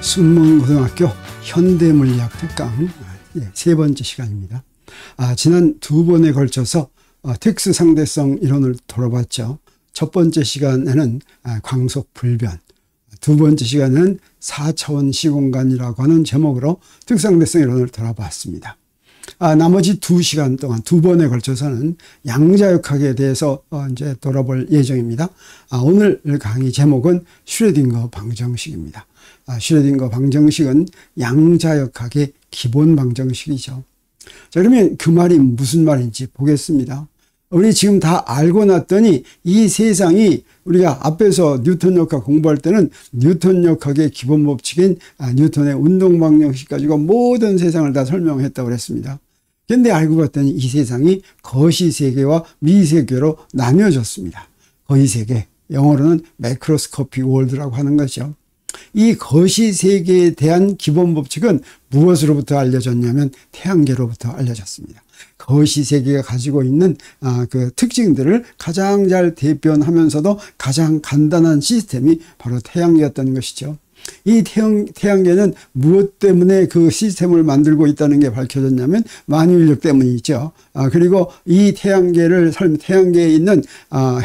숙명고등학교 현대물리학 특강 세 번째 시간입니다. 지난 두 번에 걸쳐서 특수상대성 이론을 돌아봤죠. 첫 번째 시간에는 광속불변, 두 번째 시간에는 4차원 시공간이라고 하는 제목으로 특수상대성 이론을 돌아봤습니다. 나머지 두 시간 동안 두 번에 걸쳐서는 양자역학에 대해서 이제 돌아볼 예정입니다. 오늘 강의 제목은 슈레딩거 방정식입니다. 슈레딩거 방정식은 양자역학의 기본 방정식이죠. 자, 그러면 그 말이 무슨 말인지 보겠습니다. 우리 지금 다 알고 났더니 이 세상이 우리가 앞에서 뉴턴 역학 공부할 때는 뉴턴 역학의 기본 법칙인 뉴턴의 운동 방정식 가지고 모든 세상을 다 설명했다고 그랬습니다. 그런데 알고 봤더니 이 세상이 거시세계와 미세계로 나뉘어졌습니다. 거시세계, 영어로는 매크로스코픽 월드라고 하는 것이죠. 이 거시세계에 대한 기본 법칙은 무엇으로부터 알려졌냐면 태양계로부터 알려졌습니다. 거시세계가 가지고 있는 그 특징들을 가장 잘 대변하면서도 가장 간단한 시스템이 바로 태양계였던 것이죠. 이 태양계는 무엇 때문에 그 시스템을 만들고 있다는 게 밝혀졌냐면 만유인력 때문이죠. 그리고 이 태양계에 있는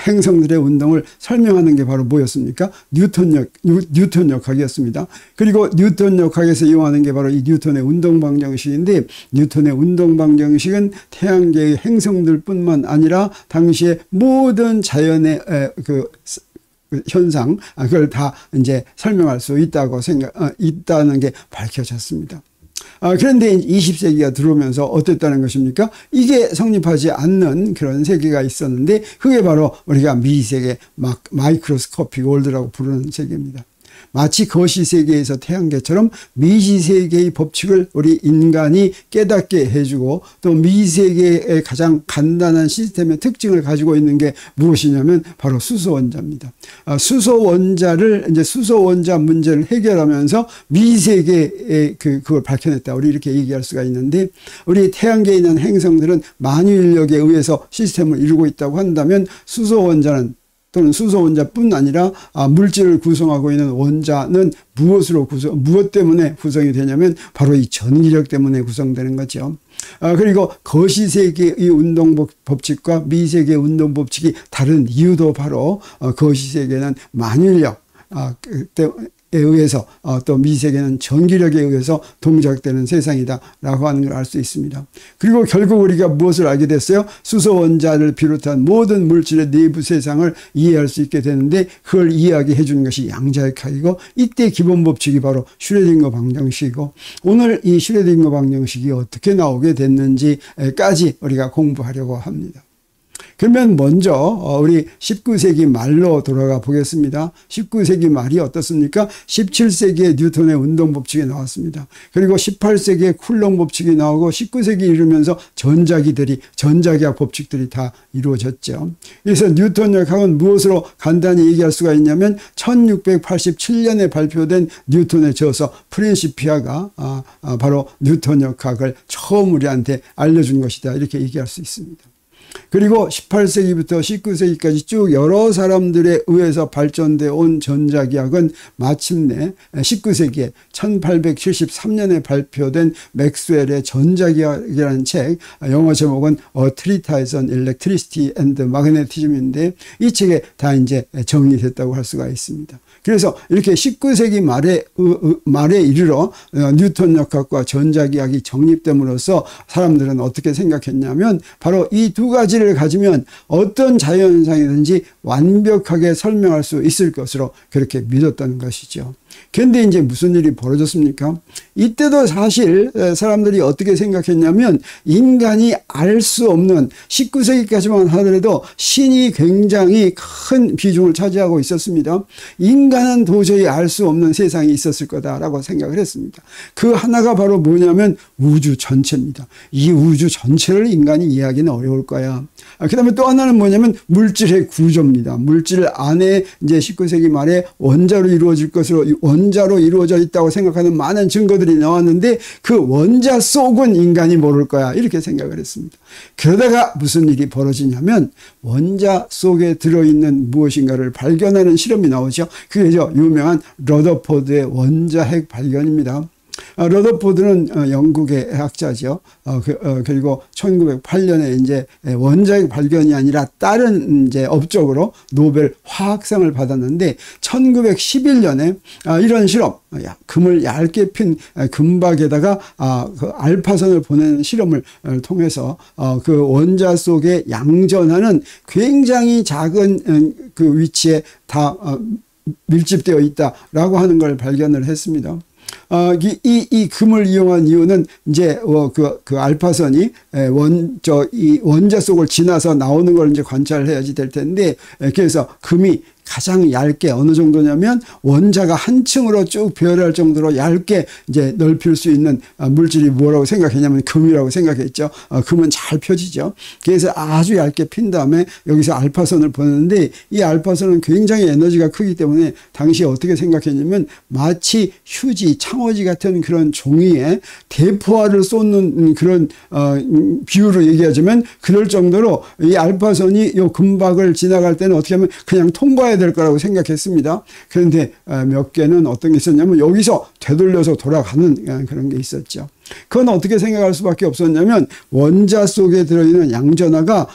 행성들의 운동을 설명하는 게 바로 뭐였습니까? 뉴턴 역학이었습니다. 그리고 뉴턴 역학에서 이용하는 게 바로 이 뉴턴의 운동 방정식인데, 뉴턴의 운동 방정식은 태양계의 행성들뿐만 아니라 당시의 모든 자연의 현상, 그걸 다 이제 설명할 수 있다는 게 밝혀졌습니다. 그런데 20세기가 들어오면서 어땠다는 것입니까? 이게 성립하지 않는 그런 세계가 있었는데, 그게 바로 우리가 미세계, 마이크로스코픽 월드라고 부르는 세계입니다. 마치 거시세계에서 태양계처럼 미시세계의 법칙을 우리 인간이 깨닫게 해주고, 또 미세계의 가장 간단한 시스템의 특징을 가지고 있는 게 무엇이냐면 바로 수소원자입니다. 수소원자 문제를 해결하면서 미세계의 그걸 밝혀냈다. 우리 이렇게 얘기할 수가 있는데, 우리 태양계에 있는 행성들은 만유인력에 의해서 시스템을 이루고 있다고 한다면, 수소원자는 또는 수소원자뿐 아니라 물질을 구성하고 있는 원자는 무엇 때문에 구성이 되냐면 바로 이 전기력 때문에 구성되는 거죠. 그리고 거시세계의 운동 법칙과 미세계의 운동 법칙이 다른 이유도 바로 거시세계는 만유인력 에 의해서 또 미세계는 전기력에 의해서 동작되는 세상이다 라고 하는 걸 알 수 있습니다. 그리고 결국 우리가 무엇을 알게 됐어요? 수소원자를 비롯한 모든 물질의 내부 세상을 이해할 수 있게 되는데, 그걸 이해하게 해주는 것이 양자역학이고, 이때 기본 법칙이 바로 슈레딩거 방정식이고, 오늘 이 슈레딩거 방정식이 어떻게 나오게 됐는지까지 우리가 공부하려고 합니다. 그러면 먼저 우리 19세기 말로 돌아가 보겠습니다. 19세기 말이 어떻습니까? 17세기에 뉴턴의 운동 법칙이 나왔습니다. 그리고 18세기에 쿨롱 법칙이 나오고, 19세기 이르면서 전자기학 법칙들이 다 이루어졌죠. 그래서 뉴턴 역학은 무엇으로 간단히 얘기할 수가 있냐면, 1687년에 발표된 뉴턴의 저서 프린시피아가 바로 뉴턴 역학을 처음 우리한테 알려준 것이다, 이렇게 얘기할 수 있습니다. 그리고 18세기부터 19세기까지 쭉 여러 사람들에 의해서 발전되어 온 전자기학은 마침내 19세기에 1873년에 발표된 맥스웰의 전자기학이라는 책, 영어 제목은 A Treatise on Electricity and Magnetism인데, 이 책에 다 이제 정리됐다고 할 수가 있습니다. 그래서 이렇게 19세기 말에 이르러 뉴턴 역학과 전자기학이 정립됨으로써 사람들은 어떻게 생각했냐면, 바로 이 두 가지를 가지면 어떤 자연현상이든지 완벽하게 설명할 수 있을 것으로 그렇게 믿었던 것이죠. 그런데 이제 무슨 일이 벌어졌습니까? 이때도 사실 사람들이 어떻게 생각했냐면, 인간이 알 수 없는, 19세기까지만 하더라도 신이 굉장히 큰 비중을 차지하고 있었습니다. 인간은 도저히 알 수 없는 세상이 있었을 거다라고 생각을 했습니다. 그 하나가 바로 뭐냐면 우주 전체입니다. 이 우주 전체를 인간이 이해하기는 어려울 거야. 그 다음에 또 하나는 뭐냐면 물질의 구조입니다. 물질 안에 이제 19세기 말에 원자로 이루어질 것으로 원자로 이루어져 있다고 생각하는 많은 증거들이 나왔는데 그 원자 속은 인간이 모를 거야 이렇게 생각을 했습니다. 그러다가 무슨 일이 벌어지냐면 원자 속에 들어있는 무엇인가를 발견하는 실험이 나오죠. 그게 유명한 러더포드의 원자핵 발견입니다. 러더포드는 영국의 학자죠. 그리고 1908년에 이제 원자핵 발견이 아니라 다른 이제 업적으로 노벨 화학상을 받았는데 1911년에 이런 실험, 금을 얇게 핀 금박에다가 그 알파선을 보내는 실험을 통해서 그 원자 속에 양전하는 굉장히 작은 그 위치에 다 밀집되어 있다라고 하는 걸 발견을 했습니다. 이 금을 이용한 이유는 이제 그 알파선이 이 원자 속을 지나서 나오는 걸 이제 관찰을 해야지 될 텐데, 그래서 금이 가장 얇게 어느 정도냐면 원자가 한 층으로 쭉 배열할 정도로 얇게 이제 넓힐 수 있는 물질이 뭐라고 생각했냐면 금이라고 생각했죠. 금은 잘 펴지죠. 그래서 아주 얇게 핀 다음에 여기서 알파선을 보내는데 이 알파선은 굉장히 에너지가 크기 때문에 당시에 어떻게 생각했냐면 마치 휴지, 창호지 같은 그런 종이에 대포알을 쏟는 그런 비유로 얘기하자면 그럴 정도로 이 알파선이 이 금박을 지나갈 때는 어떻게 하면 그냥 통과해야 될 거라고 생각했습니다. 그런데 몇 개는 어떤 게 있었냐면 여기서 되돌려서 돌아가는 그런 게 있었죠. 그건 어떻게 생각할 수밖에 없었냐면 원자 속에 들어있는 양전하가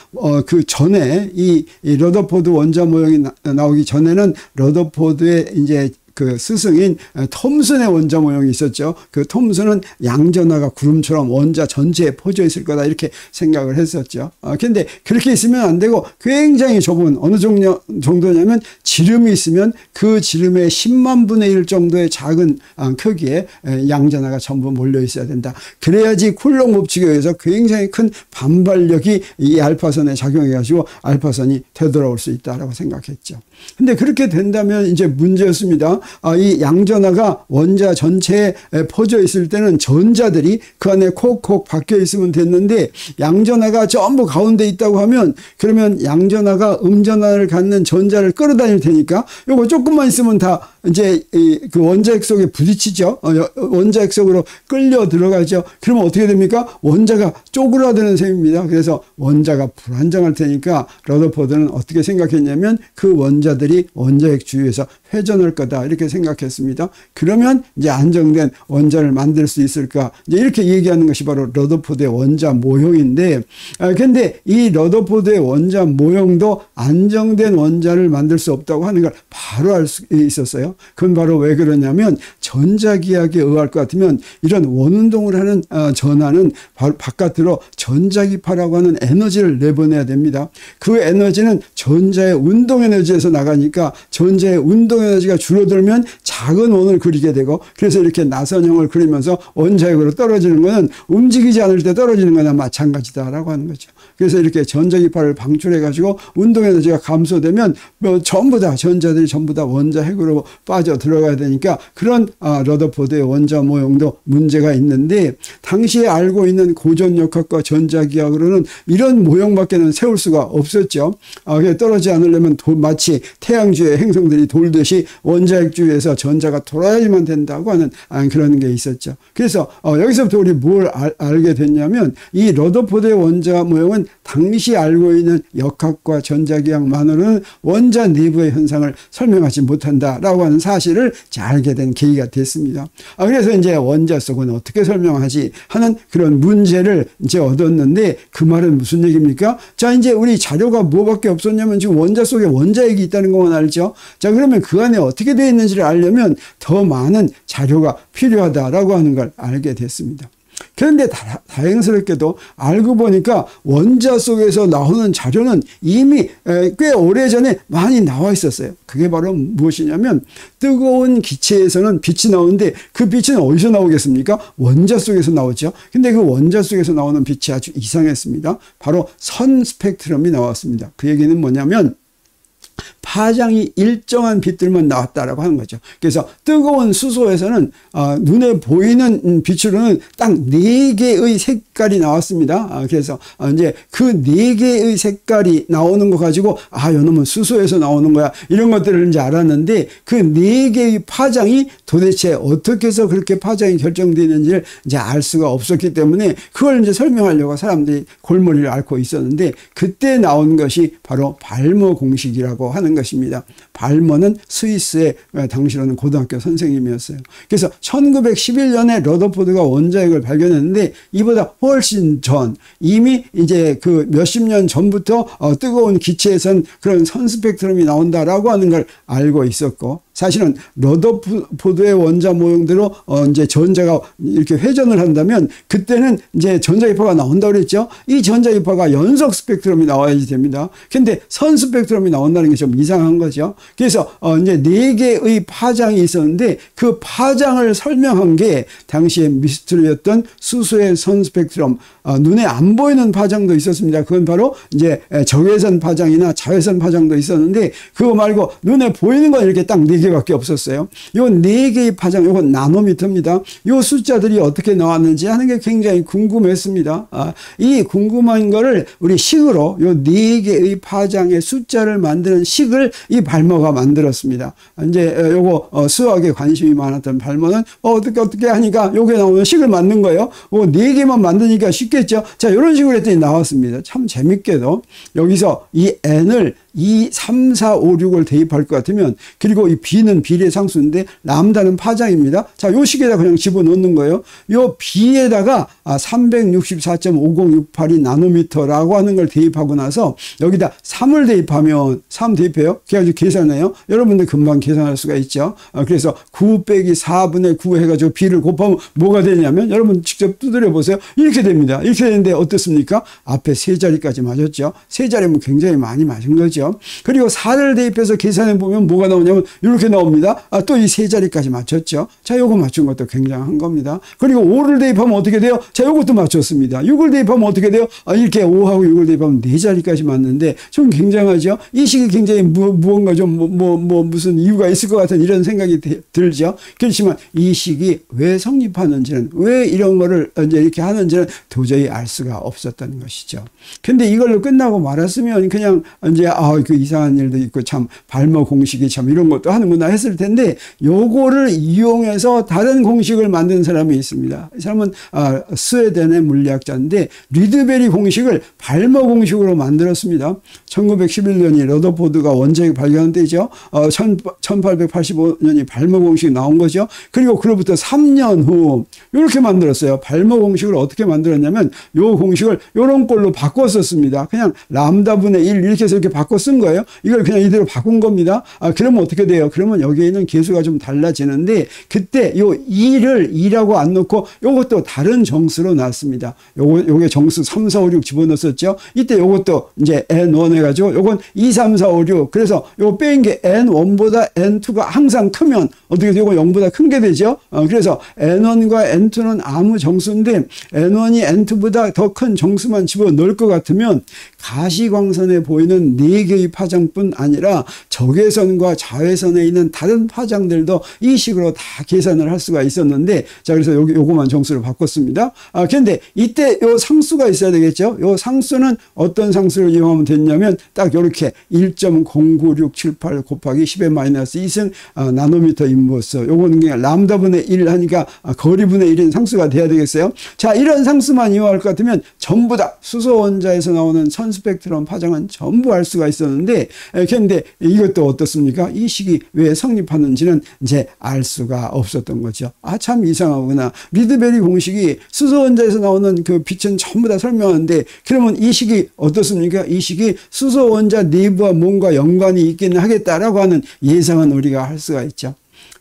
그 전에 이 러더포드 원자 모형이 나오기 전에는 러더포드의 이제 그 스승인 톰슨의 원자 모형이 있었죠. 그 톰슨은 양전하가 구름처럼 원자 전체에 퍼져 있을 거다 이렇게 생각을 했었죠. 근데 그렇게 있으면 안 되고 굉장히 좁은 어느 정도냐면 지름이 있으면 그 지름의 10만 분의 1 정도의 작은 크기의 양전하가 전부 몰려 있어야 된다. 그래야지 쿨롱 법칙에 의해서 굉장히 큰 반발력이 이 알파선에 작용해가지고 알파선이 되돌아올 수 있다라고 생각했죠. 근데 그렇게 된다면 이제 문제였습니다. 이 양전하가 원자 전체에 퍼져 있을 때는 전자들이 그 안에 콕콕 박혀 있으면 됐는데 양전하가 전부 가운데 있다고 하면 그러면 양전하가 음전하를 갖는 전자를 끌어다닐 테니까 요거 조금만 있으면 다 이제 그 원자핵 속에 부딪히죠. 원자핵 속으로 끌려 들어가죠. 그러면 어떻게 됩니까? 원자가 쪼그라드는 셈입니다. 그래서 원자가 불안정할 테니까 러더포드는 어떻게 생각했냐면 그 원자들이 원자핵 주위에서 회전할 거다 이렇게 생각했습니다. 그러면 이제 안정된 원자를 만들 수 있을까? 이제 이렇게 얘기하는 것이 바로 러더포드의 원자 모형인데, 근데 이 러더포드의 원자 모형도 안정된 원자를 만들 수 없다고 하는 걸 바로 알 수 있었어요. 그건 바로 왜 그러냐면 전자기하에 의할 것 같으면 이런 원운동을 하는 전하는 바로 바깥으로 전자기파라고 하는 에너지를 내보내야 됩니다. 그 에너지는 전자의 운동 에너지에서 나가니까 전자의 운동 에너지가 줄어들면 작은 원을 그리게 되고, 그래서 이렇게 나선형을 그리면서 원자핵으로 떨어지는 것은 움직이지 않을 때 떨어지는 거나 마찬가지다라고 하는 거죠. 그래서 이렇게 전자기파를 방출해 가지고 운동 에너지가 감소되면 전부 다 전자들이 전부 다 원자핵으로 빠져 들어가야 되니까 그런 러더포드의 원자 모형도 문제가 있는데, 당시에 알고 있는 고전역학과 전자기하로는 이런 모형밖에는 세울 수가 없었죠. 떨어지지 않으려면 마치 태양 주위의 행성들이 돌듯이 원자핵 주위에서 전자가 돌아야지만 된다고 하는 그런 게 있었죠. 그래서 여기서부터 우리 뭘 알게 됐냐면 이 러더포드의 원자 모형은 당시 알고 있는 역학과 전자기학만으로는 원자 내부의 현상을 설명하지 못한다라고 하는 사실을 알게 된 계기가 됐습니다. 그래서 이제 원자 속은 어떻게 설명하지 하는 그런 문제를 이제 얻었는데, 그 말은 무슨 얘기입니까? 자, 이제 우리 자료가 뭐밖에 없었냐면 지금 원자 속에 원자핵이 있다는 것만 알죠. 자, 그러면 그 안에 어떻게 되어 있는지를 알려면 더 많은 자료가 필요하다라고 하는 걸 알게 됐습니다. 그런데 다행스럽게도 알고 보니까 원자 속에서 나오는 자료는 이미 꽤 오래전에 많이 나와 있었어요. 그게 바로 무엇이냐면 뜨거운 기체에서는 빛이 나오는데 그 빛은 어디서 나오겠습니까? 원자 속에서 나오죠. 근데 그 원자 속에서 나오는 빛이 아주 이상했습니다. 바로 선 스펙트럼이 나왔습니다. 그 얘기는 뭐냐면 파장이 일정한 빛들만 나왔다라고 하는 거죠. 그래서 뜨거운 수소에서는 눈에 보이는 빛으로는 딱 4개의 색깔이 나왔습니다. 그래서 이제 그 4개의 색깔이 나오는 거 가지고 요놈은 수소에서 나오는 거야, 이런 것들을 이제 알았는데, 그 4개의 파장이 도대체 어떻게 해서 그렇게 파장이 결정되는지를 이제 알 수가 없었기 때문에 그걸 이제 설명하려고 사람들이 골머리를 앓고 있었는데, 그때 나온 것이 바로 발머 공식이라고 하는 것입니다. 발머는 스위스의 당시로는 고등학교 선생님이었어요. 그래서 1911년에 러더포드가 원자핵을 발견했는데, 이보다 훨씬 전, 이미 이제 그 몇십 년 전부터 뜨거운 기체에선 그런 선스펙트럼이 나온다라고 하는 걸 알고 있었고, 사실은 러더포드의 원자 모형대로 이제 전자가 이렇게 회전을 한다면 그때는 이제 전자기파가 나온다고 그랬죠. 이 전자기파가 연속 스펙트럼이 나와야지 됩니다. 근데 선 스펙트럼이 나온다는 게 좀 이상한 거죠. 그래서 이제 4개의 파장이 있었는데, 그 파장을 설명한 게 당시에 미스터리였던 수소의 선 스펙트럼, 눈에 안 보이는 파장도 있었습니다. 그건 바로 이제 적외선 파장이나 자외선 파장도 있었는데, 그거 말고 눈에 보이는 건 이렇게 딱 4개밖에 없었어요. 요 4개의 파장, 요건 나노미터입니다. 요 숫자들이 어떻게 나왔는지 하는 게 굉장히 궁금했습니다. 이 궁금한 거를 우리 식으로 요 4개의 파장의 숫자를 만드는 식을 이 발머가 만들었습니다. 이제 요거 수학에 관심이 많았던 발머는 어떻게 하니까 요게 나오는 식을 만든 거예요. 4개만 만드니까 쉽겠죠. 자, 이런 식으로 했더니 나왔습니다. 참 재밌게도 여기서 이 n을 2, 3, 4, 5, 6을 대입할 것 같으면, 그리고 이 b는 비례상수인데 람다는 파장입니다. 자, 요 식에다 그냥 집어넣는 거예요. 요 b에다가 364.5068이 나노미터라고 하는 걸 대입하고 나서 여기다 3을 대입하면, 3 대입해요. 그래가지고 계산해요. 여러분들 금방 계산할 수가 있죠. 그래서 9 빼기 4분의 9 해가지고 b를 곱하면 뭐가 되냐면, 여러분 직접 두드려 보세요. 이렇게 됩니다. 이렇게 되는데 어떻습니까? 앞에 3자리까지 맞았죠. 3자리면 굉장히 많이 맞은 거죠. 그리고 4를 대입해서 계산해 보면 뭐가 나오냐면 이렇게 나옵니다. 또 이 3자리까지 맞췄죠. 자, 요거 맞춘 것도 굉장한 겁니다. 그리고 5를 대입하면 어떻게 돼요? 자, 요것도 맞췄습니다. 6을 대입하면 어떻게 돼요? 이렇게 5하고 6을 대입하면 4자리까지 맞는데 좀 굉장하죠. 이 식이 굉장히 무언가 좀 무슨 이유가 있을 것 같은 이런 생각이 들죠. 그렇지만 이 식이 왜 성립하는지는, 왜 이런 거를 이제 이렇게 하는지는 도저히 알 수가 없었던 것이죠. 근데 이걸로 끝나고 말았으면 그냥 이제 그 이상한 일도 있고 참 발머 공식이 참 이런 것도 하는구나 했을 텐데, 요거를 이용해서 다른 공식을 만든 사람이 있습니다. 이 사람은 스웨덴의 물리학자인데 리드베리 공식을 발머 공식으로 만들었습니다. 1911년이 러더포드가 원자핵 발견한 때죠. 1885년이 발머 공식이 나온 거죠. 그리고 그로부터 3년 후 이렇게 만들었어요. 발머 공식을 어떻게 만들었냐면, 요 공식을 요런 꼴로 바꿨었습니다. 그냥 람다분의 1 이렇게 해서 이렇게 바꿔 쓴 거예요. 이걸 그냥 이대로 바꾼 겁니다. 그러면 어떻게 돼요? 그러면 여기에 있는 개수가 좀 달라지는데, 그때 요 2를 2라고 안 넣고 요것도 다른 정수로 놨습니다. 요게 정수 3, 4, 5, 6 집어넣었었죠. 이때 요것도 이제 n1 해가지고 요건 2, 3, 4, 5, 6. 그래서 요 뺀 게 n1보다 n2가 항상 크면 어떻게 되고 0보다 큰 게 되죠. 그래서 n1과 n2는 아무 정수인데 n1이 n2보다 더 큰 정수만 집어넣을 것 같으면 가시광선에 보이는 4개의 파장뿐 아니라 적외선과 자외선에 있는 다른 파장들도 이 식으로 다 계산을 할 수가 있었는데, 자, 그래서 요거만 정수를 바꿨습니다. 근데 이때 요 상수가 있어야 되겠죠. 요 상수는 어떤 상수를 이용하면 됐냐면, 딱 요렇게 1.09678 곱하기 10의 마이너스 2승 나노미터 인버스. 요거는 그냥 람다분의 1 하니까 거리분의 1인 상수가 돼야 되겠어요. 자, 이런 상수만 이용할 것 같으면 전부 다 수소 원자에서 나오는 선 스펙트럼 파장은 전부 알 수가 있었는데, 그런데 이것도 어떻습니까? 이 식이 왜 성립하는지는 이제 알 수가 없었던 거죠. 참 이상하구나. 리드베리 공식이 수소 원자에서 나오는 그 빛은 전부 다 설명하는데, 그러면 이 식이 어떻습니까? 이 식이 수소 원자 내부와 뭔가 연관이 있기는 하겠다라고 하는 예상은 우리가 할 수가 있죠.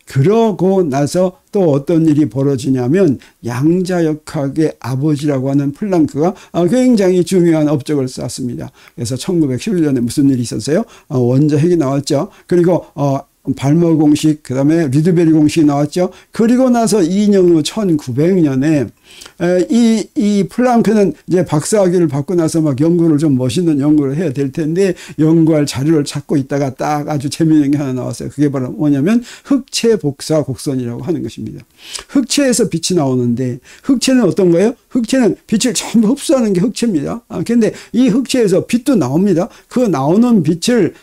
그러고 나서 또 어떤 일이 벌어지냐면, 양자역학의 아버지라고 하는 플랑크가 굉장히 중요한 업적을 쌓았습니다. 그래서 1911년에 무슨 일이 있었어요? 원자핵이 나왔죠. 그리고 발머 공식, 그 다음에 리드베리 공식이 나왔죠. 그리고 나서 2년 후 1900년에 이 플랑크는 이제 박사학위를 받고 나서 막 연구를 좀 멋있는 연구를 해야 될 텐데 연구할 자료를 찾고 있다가 딱 아주 재미있는 게 하나 나왔어요. 그게 바로 뭐냐면 흑체 복사 곡선이라고 하는 것입니다. 흑체에서 빛이 나오는데 흑체는 어떤 거예요? 흑체는 빛을 전부 흡수하는 게 흑체입니다. 근데 이 흑체에서 빛도 나옵니다. 그 나오는 빛을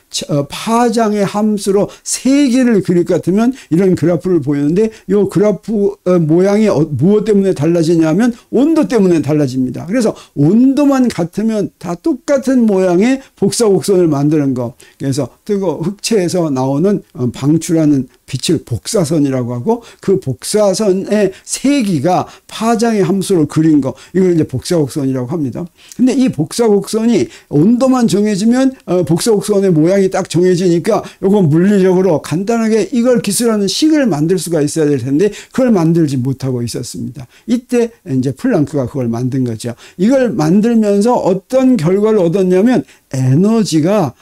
파장의 함수로 3개를 그릴 것 같으면 이런 그래프를 보이는데 이 그래프 모양이 무엇 때문에 달라지냐면 온도 때문에 달라집니다. 그래서 온도만 같으면 다 똑같은 모양의 복사곡선을 만드는 거. 그래서 흑체에서 나오는 방출하는 빛을 복사선이라고 하고 그 복사선의 세기가 파장의 함수로 그린 거. 이걸 이제 복사곡선이라고 합니다. 근데 이 복사곡선이 온도만 정해지면 복사곡선의 모양이 딱 정해지니까 이건 물리적으로 간단하게 이걸 기술하는 식을 만들 수가 있어야 될 텐데 그걸 만들지 못하고 있었습니다. 이때 이제 플랑크가 그걸 만든 거죠. 이걸 만들면서 어떤 결과를 얻었냐면 에너지가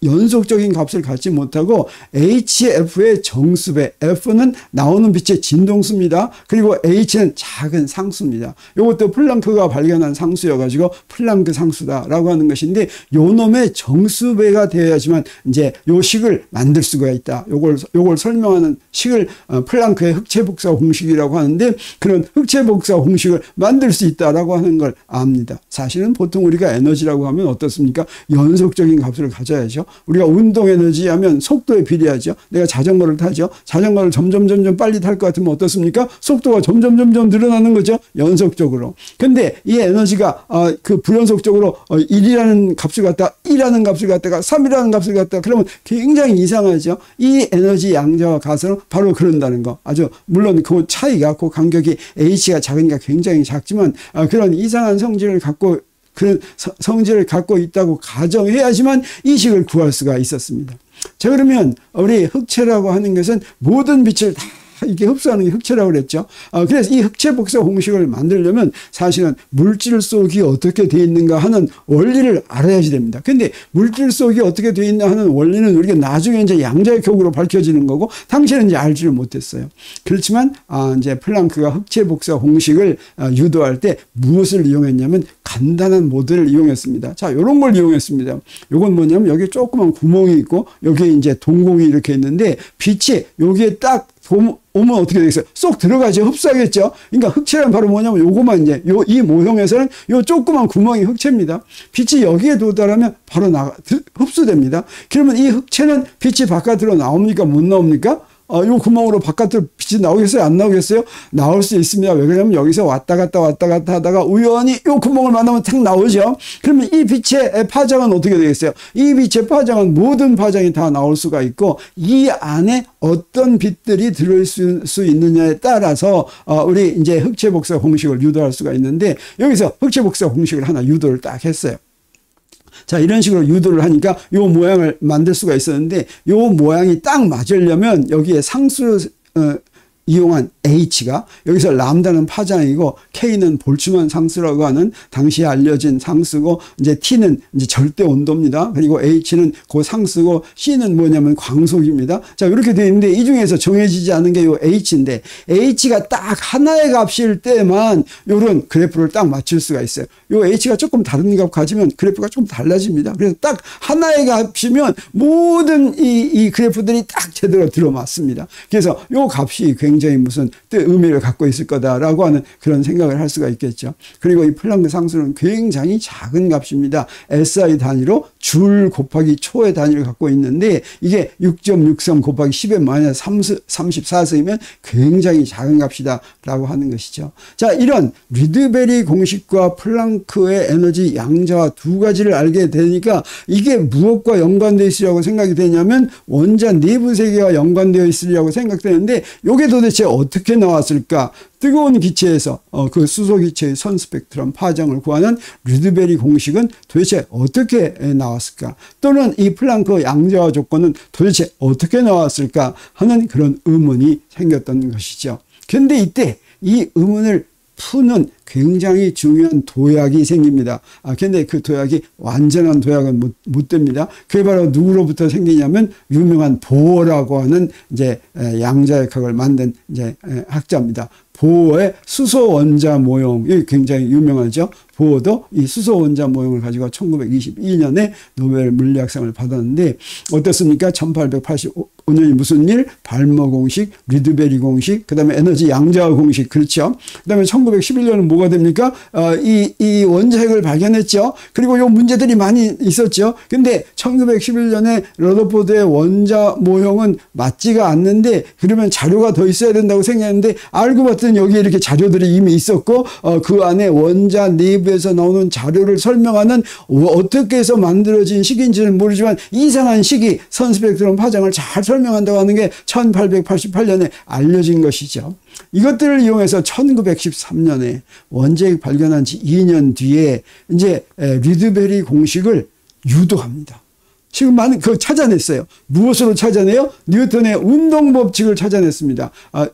연속적인 값을 갖지 못하고 HF의 정수배, F는 나오는 빛의 진동수입니다. 그리고 H는 작은 상수입니다. 이것도 플랑크가 발견한 상수여가지고 플랑크 상수다라고 하는 것인데 요 놈의 정수배가 되어야지만 이제 요 식을 만들 수가 있다. 요걸 설명하는 식을 플랑크의 흑체복사 공식이라고 하는데 그런 흑체복사 공식을 만들 수 있다라고 하는 걸 압니다. 사실은 보통 우리가 에너지라고 하면 어떻습니까? 연속적인 값을 가져야죠. 우리가 운동 에너지 하면 속도에 비례하죠. 내가 자전거를 타죠. 자전거를 점점 빨리 탈 것 같으면 어떻습니까? 속도가 점점 늘어나는 거죠. 연속적으로. 근데 이 에너지가 그 불연속적으로 1이라는 값을 갖다가 2라는 값을 갖다가 3이라는 값을 갖다가 그러면 굉장히 이상하죠. 이 에너지 양자와 가설은 바로 그런다는 거. 아주 물론 그 차이가 그 간격이 H가 작으니까 굉장히 작지만 그런 이상한 성질을 갖고 그런 성질을 갖고 있다고 가정해야지만 이 식을 구할 수가 있었습니다. 자, 그러면 우리 흑체라고 하는 것은 모든 빛을 다 이렇게 흡수하는 게 흑체라고 그랬죠. 그래서 이 흑체 복사 공식을 만들려면 사실은 물질 속이 어떻게 되어 있는가 하는 원리를 알아야지 됩니다. 근데 물질 속이 어떻게 되어 있나 하는 원리는 우리가 나중에 이제 양자역학으로 밝혀지는 거고 당시에는 이제 알지를 못했어요. 그렇지만 이제 플랑크가 흑체 복사 공식을 유도할 때 무엇을 이용했냐면 간단한 모델을 이용했습니다. 자, 요런 걸 이용했습니다. 요건 뭐냐면 여기 조그만 구멍이 있고 여기에 이제 동공이 이렇게 있는데 빛이 여기에 딱 오면 어떻게 되겠어요? 쏙 들어가죠. 흡수하겠죠. 그러니까 흑체는 바로 뭐냐면 요거만 이제 이 모형에서는 요 조그만 구멍이 흑체입니다. 빛이 여기에 도달하면 바로 흡수됩니다. 그러면 이 흑체는 빛이 바깥으로 나옵니까? 못 나옵니까? 요 구멍으로 바깥으로 빛이 나오겠어요? 안 나오겠어요? 나올 수 있습니다. 왜 그러냐면 여기서 왔다 갔다 하다가 우연히 요 구멍을 만나면 탁 나오죠. 그러면 이 빛의 파장은 어떻게 되겠어요? 이 빛의 파장은 모든 파장이 다 나올 수가 있고 이 안에 어떤 빛들이 들어있을 수 있느냐에 따라서 우리 이제 흑체복사 공식을 유도할 수가 있는데 여기서 흑체복사 공식을 하나 유도를 딱 했어요. 자, 이런 식으로 유도를 하니까 요 모양을 만들 수가 있었는데 요 모양이 딱 맞으려면 여기에 상수를 이용한 H가 여기서 람다는 파장이고 K는 볼츠만 상수라고 하는 당시에 알려진 상수고 이제 T는 이제 절대 온도입니다. 그리고 H는 그 상수고 C는 뭐냐면 광속입니다. 자, 이렇게 되어 있는데 이 중에서 정해지지 않은 게 요 H인데 H가 딱 하나의 값일 때만 요런 그래프를 딱 맞출 수가 있어요. 요 H가 조금 다른 값 가지면 그래프가 좀 달라집니다. 그래서 딱 하나의 값이면 모든 이 그래프들이 딱 제대로 들어맞습니다. 그래서 요 값이 굉장히 무슨 의미를 갖고 있을 거다라고 하는 그런 생각을 할 수가 있겠죠. 그리고 이 플랑크 상수는 굉장히 작은 값입니다. SI 단위로 줄 곱하기 초의 단위를 갖고 있는데 이게 6.63 곱하기 10의 마이너스 34세이면 굉장히 작은 값이다라고 하는 것이죠. 자, 이런 리드베리 공식과 플랑크의 에너지 양자와 두 가지를 알게 되니까 이게 무엇과 연관되어 있으리라고 생각이 되냐면 원자 내부 세계와 연관되어 있으리라고 생각되는데 이게 도대체 어떻게 나왔을까? 뜨거운 기체에서 그 수소 기체의 선 스펙트럼 파장을 구하는 리드베리 공식은 도대체 어떻게 나왔을까? 또는 이 플랑크 양자화 조건은 도대체 어떻게 나왔을까 하는 그런 의문이 생겼던 것이죠. 그런데 이때 이 의문을 푸는 굉장히 중요한 도약이 생깁니다. 근데 그 도약이 완전한 도약은 못 됩니다. 그게 바로 누구로부터 생기냐면 유명한 보어라고 하는 이제 양자역학을 만든 이제 학자입니다. 보어의 수소 원자 모형이 굉장히 유명하죠. 보어도 이 수소 원자 모형을 가지고 1922년에 노벨 물리학상을 받았는데 어떻습니까? 1885년이 무슨 일? 발머 공식, 리드베리 공식, 그 다음에 에너지 양자화 공식, 그렇죠? 그 다음에 1911년은 뭐가 됩니까? 이 원자핵을 발견했죠. 그리고 요 문제들이 많이 있었죠. 근데 1911년에 러더포드의 원자 모형은 맞지가 않는데 그러면 자료가 더 있어야 된다고 생각했는데 알고 봤더니 여기에 이렇게 자료들이 이미 있었고 그 안에 원자 내부에서 나오는 자료를 설명하는 어떻게 해서 만들어진 식인지는 모르지만 이상한 식이 선스펙트럼 파장을 잘 설명한다고 하는 게 1888년에 알려진 것이죠. 이것들을 이용해서 1913년에 원자핵 발견한 지 2년 뒤에 이제 리드베리 공식을 유도합니다. 지금 많은 그거 찾아냈어요. 무엇으로 찾아내요? 뉴턴의 운동법칙을 찾아냈습니다.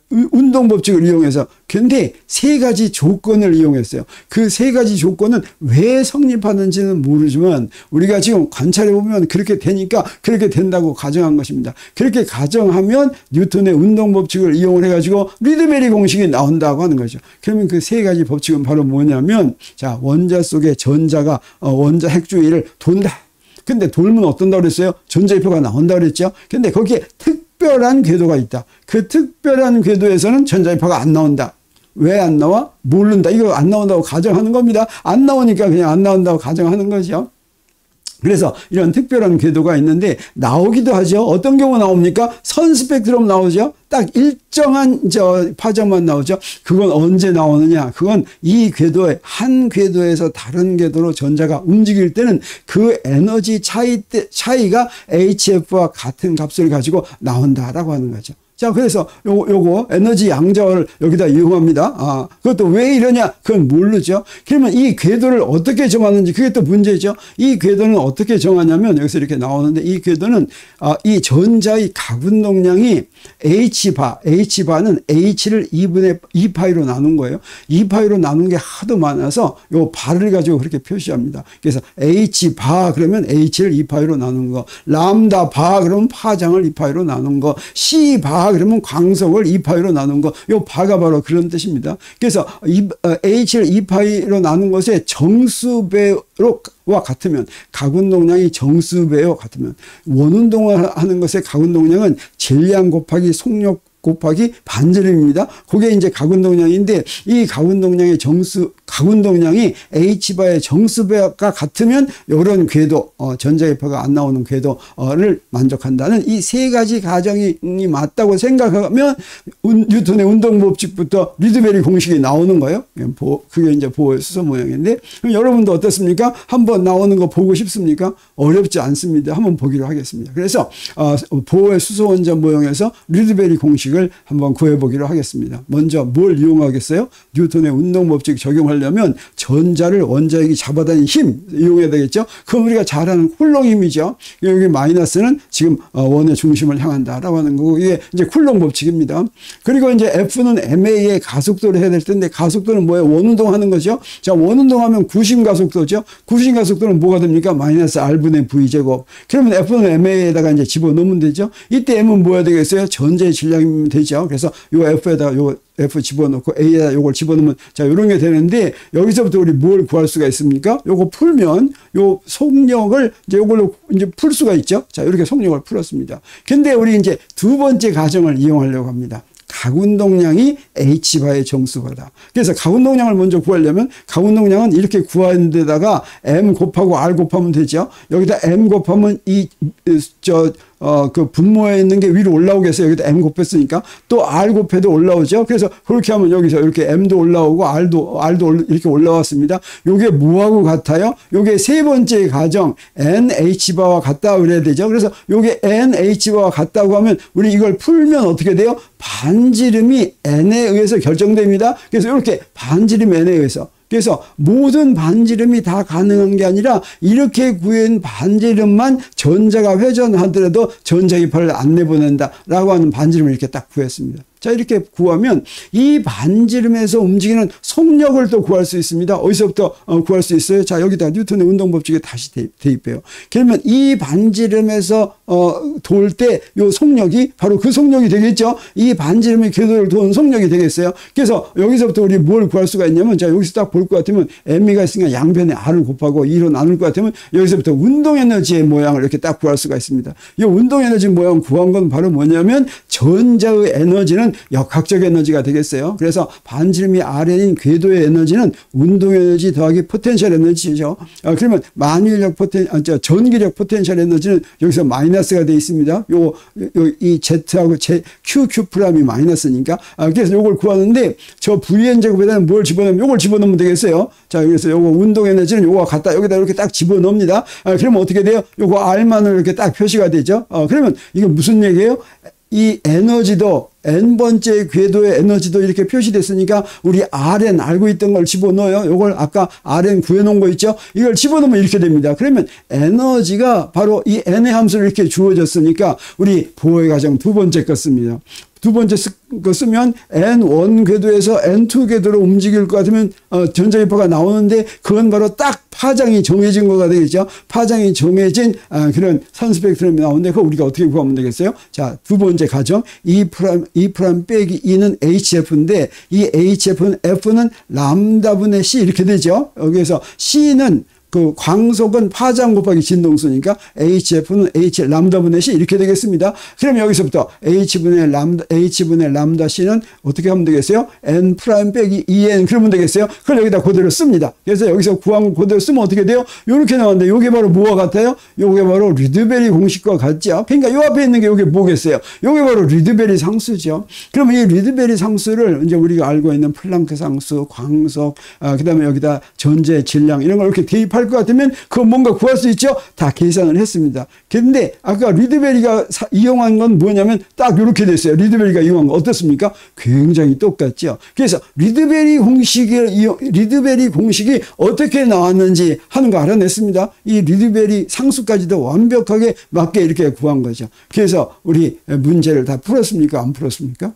운동법칙을 이용해서. 근데 세 가지 조건을 이용했어요. 그 세 가지 조건은 왜 성립하는지는 모르지만 우리가 지금 관찰해 보면 그렇게 되니까 그렇게 된다고 가정한 것입니다. 그렇게 가정하면 뉴턴의 운동법칙을 이용을 해가지고 리드베리 공식이 나온다고 하는 거죠. 그러면 그 세 가지 법칙은 바로 뭐냐면 자 원자 속에 전자가 원자 핵주위를 돈다. 근데 돌면 어떤다고 그랬어요? 전자기표가 나온다고 그랬죠? 근데 거기에 특별한 궤도가 있다. 그 특별한 궤도에서는 전자기표가 안 나온다. 왜 안 나와? 모른다. 이거 안 나온다고 가정하는 겁니다. 안 나오니까 그냥 안 나온다고 가정하는 거죠. 그래서 이런 특별한 궤도가 있는데 나오기도 하죠. 어떤 경우 나옵니까? 선스펙트럼 나오죠. 딱 일정한 파장만 나오죠. 그건 언제 나오느냐? 그건 이 궤도에 한 궤도에서 다른 궤도로 전자가 움직일 때는 그 에너지 차이가 HF와 같은 값을 가지고 나온다라고 하는 거죠. 자, 그래서 요거 에너지 양자화를 여기다 이용합니다. 그것도 왜 이러냐? 그건 모르죠. 그러면 이 궤도를 어떻게 정하는지 그게 또 문제죠. 이 궤도는 어떻게 정하냐면 여기서 이렇게 나오는데 이 궤도는 이 전자의 각운동량이 H바는 H를 2분의 2파이로 나눈 거예요. 2파이로 나눈 게 하도 많아서 요 바를 가지고 그렇게 표시합니다. 그래서 H바 그러면 H를 2파이로 나눈 거, 람다 바 그러면 파장을 2파이로 나눈 거, C바 그러면 광석을 2파이로 나눈 거, 요 바가 바로 그런 뜻입니다. 그래서 H를 2파이로 나눈 것에 정수배로와 같으면 각운동량이 정수배와 같으면 원운동을 하는 것의 각운동량은 질량 곱하기 속력 곱하기 반지름입니다. 그게 이제 각운동량인데 이 각운동량의 각운동량이 H바의 정수배가 같으면 이런 궤도, 전자기표가 안 나오는 궤도를 만족한다는 이 세 가지 가정이 맞다고 생각하면 뉴턴의 운동법칙부터 리드베리 공식이 나오는 거예요. 그게 이제 보어의 수소 모형인데 그럼 여러분도 어떻습니까? 한번 나오는 거 보고 싶습니까? 어렵지 않습니다. 한번 보기로 하겠습니다. 그래서 보어의 수소 원자 모형에서 리드베리 공식을 한번 구해보기로 하겠습니다. 먼저 뭘 이용하겠어요? 뉴턴의 운동법칙 적용하려면 전자를 원자핵이 잡아다니는 힘 이용해야 되겠죠? 그럼 우리가 잘 아는 쿨롱 힘이죠. 여기 마이너스는 지금 원의 중심을 향한다라고 하는 거고 이게 이제 쿨롱 법칙입니다. 그리고 이제 F는 MA의 가속도를 해야 될 텐데 가속도는 뭐예요? 원운동하는 거죠. 자, 원운동하면 구심 가속도죠. 구심 가속도는 뭐가 됩니까? 마이너스 R분의 V제곱. 그러면 F는 MA에다가 이제 집어넣으면 되죠. 이때 M은 뭐야 되겠어요? 전자의 질량이면 되죠. 그래서 요 F에다가 요 F 집어넣고 A에다 요걸 집어넣으면 자, 요런 게 되는데 여기서부터 우리 뭘 구할 수가 있습니까? 요거 풀면 요 속력을 이제 요걸로 이제 풀 수가 있죠. 자, 이렇게 속력을 풀었습니다. 근데 우리 이제 두 번째 가정을 이용하려고 합니다. 각운동량이 H바의 정수바다. 그래서 각운동량을 먼저 구하려면 각운동량은 이렇게 구하는 데다가 M 곱하고 R 곱하면 되죠. 여기다 M 곱하면 그 분모에 있는 게 위로 올라오겠어요. 여기다 M 곱했으니까. 또 R 곱해도 올라오죠. 그래서 그렇게 하면 여기서 이렇게 M도 올라오고 R도 이렇게 올라왔습니다. 요게 뭐하고 같아요? 요게 세 번째 가정 NH바와 같다 그래야 되죠. 그래서 요게 NH바와 같다고 하면 우리 이걸 풀면 어떻게 돼요? 반지름이 N에 의해서 결정됩니다. 그래서 이렇게 반지름 N에 의해서. 그래서 모든 반지름이 다 가능한 게 아니라 이렇게 구한 반지름만 전자가 회전하더라도 전자기파를 안 내보낸다라고 하는 반지름을 이렇게 딱 구했습니다. 자, 자, 이렇게 구하면 이 반지름에서 움직이는 속력을 또 구할 수 있습니다. 어디서부터 구할 수 있어요? 자, 여기다 뉴턴의 운동 법칙에 다시 대입해요. 그러면 이 반지름에서 돌 때 요 속력이 바로 그 속력이 되겠죠. 이 반지름의 궤도를 도는 속력이 되겠어요. 그래서 여기서부터 우리 뭘 구할 수가 있냐면, 자, 여기서 딱 볼 것 같으면 m이가 있으니까 양변에 r을 곱하고 2로 나눌 것 같으면 여기서부터 운동 에너지의 모양을 이렇게 딱 구할 수가 있습니다. 이 운동 에너지 모양 구한 건 바로 뭐냐면 전자의 에너지는 역학적 에너지가 되겠어요. 그래서 반지름이 rn인 궤도의 에너지는 운동 에너지 더하기 포텐셜 에너지죠. 그러면 만유인력 전기력 포텐셜 에너지는 여기서 마이너스가 되어 있습니다. 이 Z하고 QQ 프라임이 마이너스니까. 그래서 요걸 구하는데 저 VN 제곱에다가 뭘 집어넣으면 요걸 집어넣으면 되겠어요. 자, 그래서 요거 운동 에너지는 요거 갖다 여기다 이렇게 딱 집어넣습니다. 그러면 어떻게 돼요? 요거 R만으로 이렇게 딱 표시가 되죠. 그러면 이게 무슨 얘기예요? 이 에너지도 n번째 궤도의 에너지도 이렇게 표시됐으니까 우리 Rn 알고 있던 걸 집어넣어요. 요걸 아까 Rn 구해놓은 거 있죠? 이걸 집어넣으면 이렇게 됩니다. 그러면 에너지가 바로 이 n의 함수를 이렇게 주어졌으니까 우리 보호의 과정 두 번째 거 씁니다. 두 번째 거 쓰면 N1 궤도에서 N2 궤도로 움직일 것 같으면 전자기파가 나오는데 그건 바로 딱 파장이 정해진 거가 되겠죠. 파장이 정해진 그런 선 스펙트럼이 나오는데 그거 우리가 어떻게 구하면 되겠어요? 자, 두 번째 가정 E' 빼기 E는 HF인데 이 HF는 F는 람다분의 C 이렇게 되죠. 여기에서 C는 그 광속은 파장 곱하기 진동수니까 HF는 H 람다분의 C 이렇게 되겠습니다. 그럼 여기서부터 H분의 람다 C는 어떻게 하면 되겠어요? N 프라임 빼기 EN 그러면 되겠어요? 그걸 여기다 그대로 씁니다. 그래서 여기서 구한 거 그대로 쓰면 어떻게 돼요? 이렇게 나왔는데 이게 바로 뭐와 같아요? 이게 바로 르드베리 공식과 같죠. 그러니까 이 앞에 있는 게 이게 뭐겠어요? 이게 바로 르드베리 상수죠. 그러면 이 르드베리 상수를 이제 우리가 알고 있는 플랑크 상수, 광속, 그다음에 여기다 전제 질량 이런 걸 이렇게 대입할 것 같으면 그건 뭔가 구할 수 있죠? 다 계산을 했습니다. 그런데 아까 리드베리가 이용한 건 뭐냐면 딱 이렇게 됐어요. 리드베리가 이용한 거 어떻습니까? 굉장히 똑같죠. 그래서 리드베리 공식이 어떻게 나왔는지 하는 거 알아냈습니다. 이 리드베리 상수까지도 완벽하게 맞게 이렇게 구한 거죠. 그래서 우리 문제를 다 풀었습니까? 안 풀었습니까?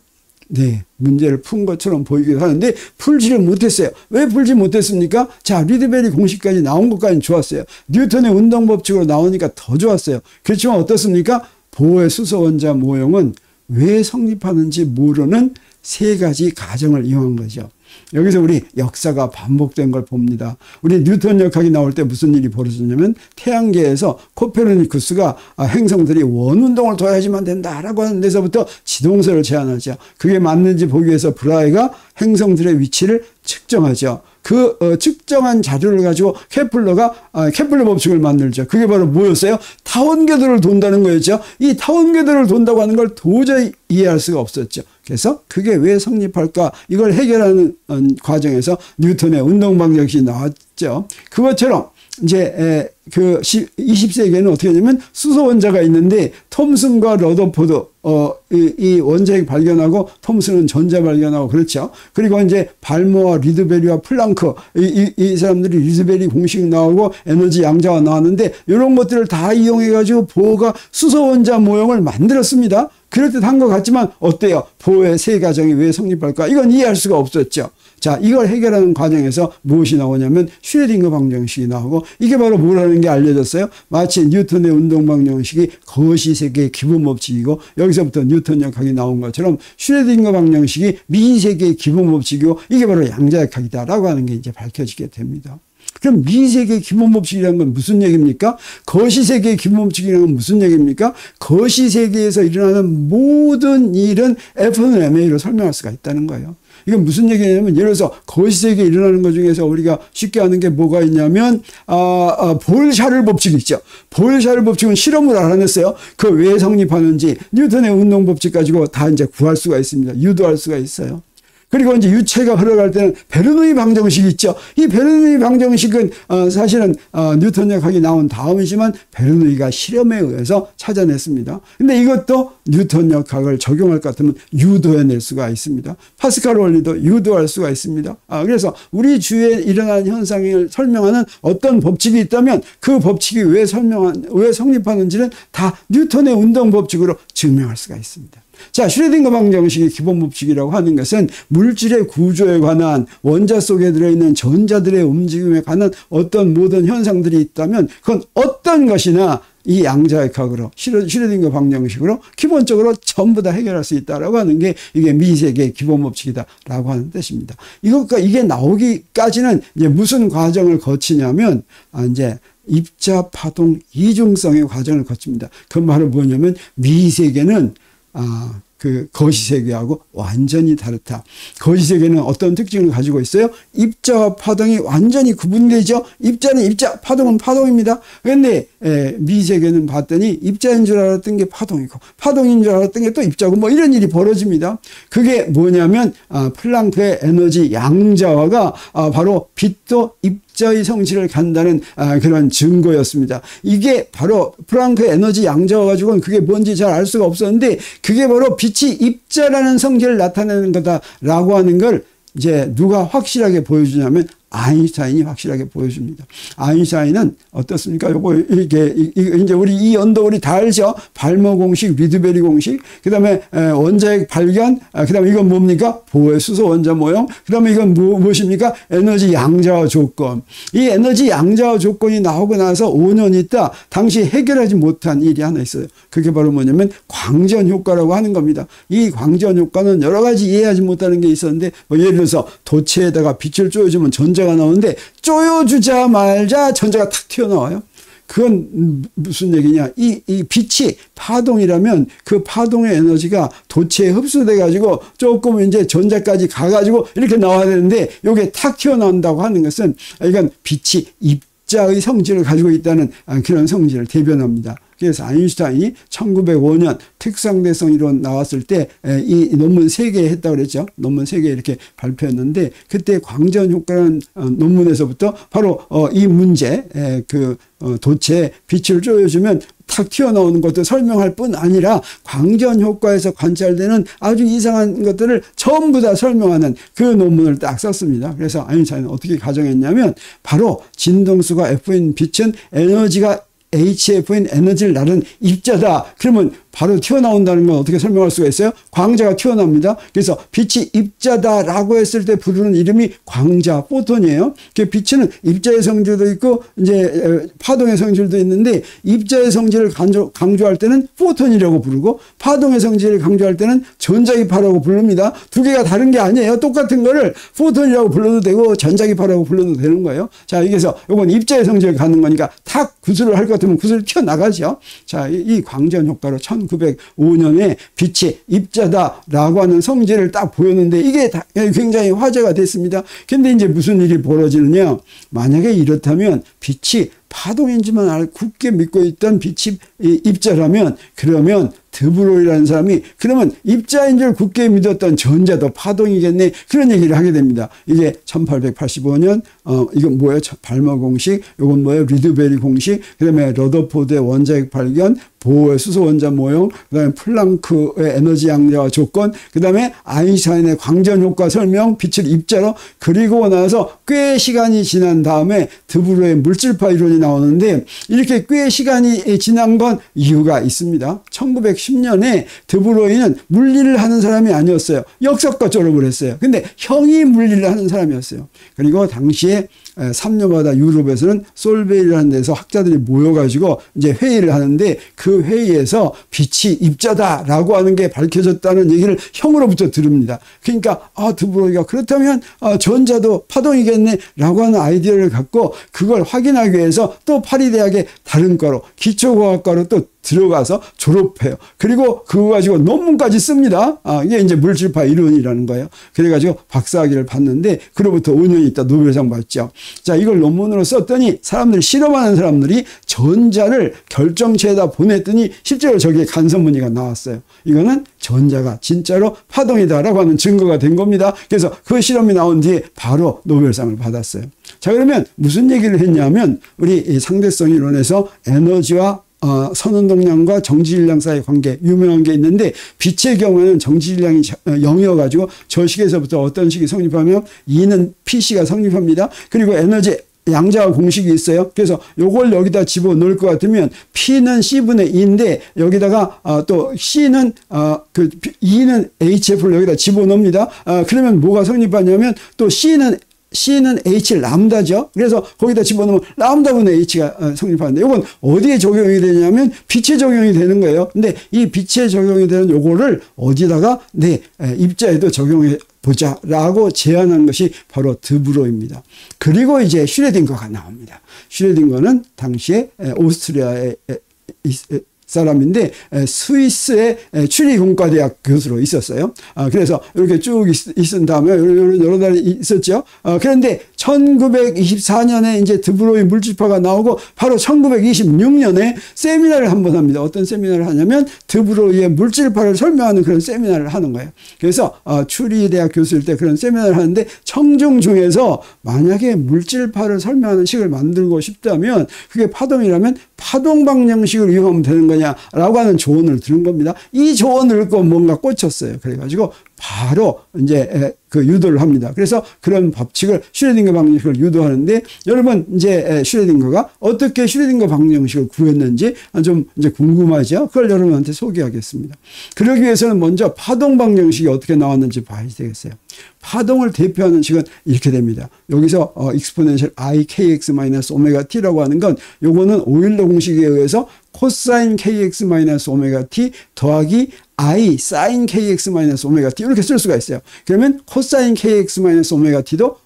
네, 문제를 푼 것처럼 보이기도 하는데 풀지를 못했어요. 왜 풀지 못했습니까? 자, 리드베리 공식까지 나온 것까지는 좋았어요. 뉴턴의 운동 법칙으로 나오니까 더 좋았어요. 그렇지만 어떻습니까? 보호의 수소원자 모형은 왜 성립하는지 모르는 세 가지 가정을 이용한 거죠. 여기서 우리 역사가 반복된 걸 봅니다. 우리 뉴턴 역학이 나올 때 무슨 일이 벌어졌냐면 태양계에서 코페르니쿠스가 행성들이 원운동을 둬야지만 된다라고 하는 데서부터 지동설을 제안하죠. 그게 맞는지 보기 위해서 브라이가 행성들의 위치를 측정하죠. 그 측정한 자료를 가지고 케플러가 케플러 법칙을 만들죠. 그게 바로 뭐였어요? 타원 궤도를 돈다는 거였죠. 이 타원 궤도를 돈다고 하는 걸 도저히 이해할 수가 없었죠. 그래서 그게 왜 성립할까? 이걸 해결하는 과정에서 뉴턴의 운동 방정식이 나왔죠. 그것처럼 이제 그 20세기에는 어떻게 하냐면 수소 원자가 있는데 톰슨과 러더포드 이 원자핵 발견하고 톰슨은 전자 발견하고 그렇죠. 그리고 이제 발머와 리드베리와 플랑크 이 사람들이 리드베리 공식 나오고 에너지 양자가 나왔는데 이런 것들을 다 이용해 가지고 보호가 수소 원자 모형을 만들었습니다. 그럴듯한 것 같지만 어때요? 보호의 세 가정이 왜 성립할까? 이건 이해할 수가 없었죠. 자, 이걸 해결하는 과정에서 무엇이 나오냐면 슈레딩거 방정식이 나오고 이게 바로 뭐라는 게 알려졌어요. 마치 뉴턴의 운동 방정식이 거시세계의 기본 법칙이고 여기서부터 뉴턴 역학이 나온 것처럼 슈레딩거 방정식이 미세계의 기본 법칙이고 이게 바로 양자역학이다라고 하는 게 이제 밝혀지게 됩니다. 그럼 미세계의 기본 법칙이라는 건 무슨 얘기입니까? 거시세계의 기본 법칙이라는 건 무슨 얘기입니까? 거시세계에서 일어나는 모든 일은 F는 MA로 설명할 수가 있다는 거예요. 이건 무슨 얘기냐면 예를 들어서 거시세계에 일어나는 것 중에서 우리가 쉽게 아는 게 뭐가 있냐면 볼샤를 법칙이 있죠. 볼샤를 법칙은 실험을 알아냈어요. 그 왜 성립하는지 뉴턴의 운동 법칙 가지고 다 이제 구할 수가 있습니다. 유도할 수가 있어요. 그리고 이제 유체가 흘러갈 때는 베르누이 방정식이 있죠. 이 베르누이 방정식은 사실은 뉴턴 역학이 나온 다음이지만 베르누이가 실험에 의해서 찾아냈습니다. 근데 이것도 뉴턴 역학을 적용할 것 같으면 유도해낼 수가 있습니다. 파스칼 원리도 유도할 수가 있습니다. 그래서 우리 주위에 일어나는 현상을 설명하는 어떤 법칙이 있다면 그 법칙이 왜 성립하는지는 다 뉴턴의 운동 법칙으로 증명할 수가 있습니다. 자, 슈레딩거 방정식의 기본 법칙이라고 하는 것은 물질의 구조에 관한 원자 속에 들어있는 전자들의 움직임에 관한 어떤 모든 현상들이 있다면 그건 어떤 것이나 이 양자역학으로 슈레딩거 방정식으로 기본적으로 전부 다 해결할 수 있다라고 하는 게 이게 미세계의 기본 법칙이다라고 하는 뜻입니다. 이게 나오기까지는 이제 무슨 과정을 거치냐면 이제 입자 파동 이중성의 과정을 거칩니다. 그 말은 뭐냐면 미세계는 그 거시세계하고 완전히 다르다. 거시세계는 어떤 특징을 가지고 있어요? 입자와 파동이 완전히 구분되죠. 입자는 입자, 파동은 파동입니다. 그런데 미세계는 봤더니 입자인 줄 알았던 게 파동이고 파동인 줄 알았던 게 또 입자고 뭐 이런 일이 벌어집니다. 그게 뭐냐면 플랑크의 에너지 양자화가 바로 빛도 입자의 성질을 간다는 그런 증거였습니다. 이게 바로 플랑크의 에너지 양자화 가지고는 그게 뭔지 잘 알 수가 없었는데 그게 바로 빛이 입자라는 성질을 나타내는 거다라고 하는 걸 이제 누가 확실하게 보여주냐면 아인슈타인이 확실하게 보여줍니다. 아인슈타인은 어떻습니까? 이게 이제 우리 이 연도 우리 다 알죠? 발머 공식, 리드베리 공식, 그 다음에 원자핵 발견, 그 다음에 이건 뭡니까? 보의 수소 원자 모형, 그 다음에 이건 무엇입니까? 에너지 양자화 조건. 이 에너지 양자화 조건이 나오고 나서 5년 있다, 당시 해결하지 못한 일이 하나 있어요. 그게 바로 뭐냐면 광전 효과라고 하는 겁니다. 이 광전 효과는 여러 가지 이해하지 못하는 게 있었는데, 뭐 예를 들어서 도체에다가 빛을 쪼여주면 전자가 나오는데 쪼여주자마자 전자가 탁 튀어나와요. 그건 무슨 얘기냐? 이 빛이 파동이라면 그 파동의 에너지가 도체에 흡수돼 가지고 조금 이제 전자까지 가 가지고 이렇게 나와야 되는데 요게 탁 튀어나온다고 하는 것은 이건 빛이 입자의 성질을 가지고 있다는 그런 성질을 대변합니다. 그래서 아인슈타인이 1905년 특상대성 이론 나왔을 때 이 논문 3개 했다고 그랬죠. 논문 3개 이렇게 발표했는데 그때 광전 효과라는 논문에서부터 바로 이 문제, 도체에 빛을 쪼여주면 탁 튀어나오는 것도 설명할 뿐 아니라 광전 효과에서 관찰되는 아주 이상한 것들을 전부 다 설명하는 그 논문을 딱 썼습니다. 그래서 아인슈타인은 어떻게 가정했냐면 바로 진동수가 F인 빛은 에너지가 HF인 에너지를 나른 입자다. 그러면 바로 튀어나온다는 건 어떻게 설명할 수가 있어요? 광자가 튀어나옵니다. 그래서 빛이 입자다라고 했을 때 부르는 이름이 광자, 포톤이에요. 그 빛은 입자의 성질도 있고 이제 파동의 성질도 있는데 입자의 성질을 강조할 때는 포톤이라고 부르고 파동의 성질을 강조할 때는 전자기파라고 부릅니다. 두 개가 다른 게 아니에요. 똑같은 거를 포톤이라고 불러도 되고 전자기파라고 불러도 되는 거예요. 자, 여기서 이건 입자의 성질을 갖는 거니까 탁 구슬을 할 것 같으면 구슬이 튀어나가죠. 자, 이 광전 효과로 1905년에 빛이 입자다라고 하는 성질을 딱 보였는데 이게 굉장히 화제가 됐습니다. 근데 이제 무슨 일이 벌어지느냐? 만약에 이렇다면 빛이 파동인지만 알고 굳게 믿고 있던 빛이 입자라면 그러면 드브로이라는 사람이 그러면 입자인 줄 굳게 믿었던 전자도 파동이겠네, 그런 얘기를 하게 됩니다. 이게 1885년 이건 뭐예요? 발머 공식, 이건 뭐예요? 리드베리 공식, 그 다음에 러더포드의 원자핵 발견, 보의 수소 원자 모형, 그 다음에 플랑크의 에너지 양자화 조건, 그 다음에 아인슈타인의 광전 효과 설명, 빛을 입자로, 그리고 나서 꽤 시간이 지난 다음에 드브로이의 물질파 이론이 나오는데 이렇게 꽤 시간이 지난 건 이유가 있습니다. 1910년에 드브로이는 물리를 하는 사람이 아니었어요. 역사과 졸업을 했어요. 근데 형이 물리를 하는 사람이었어요. 그리고 당시에 3년마다 유럽에서는 솔베이라는 데서 학자들이 모여가지고 이제 회의를 하는데 그 회의에서 빛이 입자다라고 하는 게 밝혀졌다는 얘기를 형으로부터 들읍니다. 그러니까 드브로이가 그렇다면 전자도 파동이겠네라고 하는 아이디어를 갖고 그걸 확인하기 위해서 또 파리 대학의 다른 과로 기초과학과로 또 들어가서 졸업해요. 그리고 그거 가지고 논문까지 씁니다. 이게 이제 물질파 이론이라는 거예요. 그래가지고 박사학위를 받는데 그로부터 5년 있다 노벨상 받죠. 자, 이걸 논문으로 썼더니 사람들이 실험하는 사람들이 전자를 결정체에다 보냈더니 실제로 저기에 간섭무늬가 나왔어요. 이거는 전자가 진짜로 파동이다라고 하는 증거가 된 겁니다. 그래서 그 실험이 나온 뒤에 바로 노벨상을 받았어요. 자, 그러면 무슨 얘기를 했냐면 우리 상대성 이론에서 에너지와 선운동량과 정지질량 사이의 관계 유명한 게 있는데 빛의 경우에는 정지질량이 0이어가지고 저 식에서부터 어떤 식이 성립하면 E는 PC가 성립합니다. 그리고 에너지 양자와 공식이 있어요. 그래서 요걸 여기다 집어넣을 것 같으면 P는 C분의 2인데 여기다가 또 C는 E는 HF를 여기다 집어넣습니다. 그러면 뭐가 성립하냐면 또 C는 H 람다죠. 그래서 거기다 집어넣으면 람다분의 H가 성립하는데 이건 어디에 적용이 되냐면 빛에 적용이 되는 거예요. 근데 이 빛에 적용이 되는 요거를 어디다가 입자에도 적용해 보자 라고 제안한 것이 바로 드브로입니다. 그리고 이제 슈레딩거가 나옵니다. 슈레딩거는 당시에 오스트리아의 사람인데 스위스의 추리공과대학 교수로 있었어요. 그래서 이렇게 쭉 있은 다음에 여러 달 있었죠. 그런데 1924년에 이제 드브로이 물질파가 나오고 바로 1926년에 세미나를 한번 합니다. 어떤 세미나를 하냐면 드브로이의 물질파를 설명하는 그런 세미나를 하는 거예요. 그래서 추리대학 교수일 때 그런 세미나를 하는데 청중 중에서 만약에 물질파를 설명하는 식을 만들고 싶다면 그게 파동이라면 파동 방정식을 이용하면 되는 거냐라고 하는 조언을 들은 겁니다. 이 조언을 듣고 뭔가 꽂혔어요. 그래가지고 바로 이제 유도를 합니다. 그래서 그런 법칙을 슈레딩거 방정식을 유도하는데 여러분 이제 슈레딩거가 어떻게 슈레딩거 방정식을 구했는지 좀 이제 궁금하죠. 그걸 여러분한테 소개하겠습니다. 그러기 위해서는 먼저 파동 방정식이 어떻게 나왔는지 봐야 되겠어요. 파동을 대표하는 식은 이렇게 됩니다. 여기서 exponential ikx-오메가-t라고 하는 건 요거는 오일러 공식에 의해서 코사인 kx-오메가-t 더하기 I sin kx-오메가-t 이렇게 쓸 수가 있어요. 그러면 코사인 kx-오메가-t도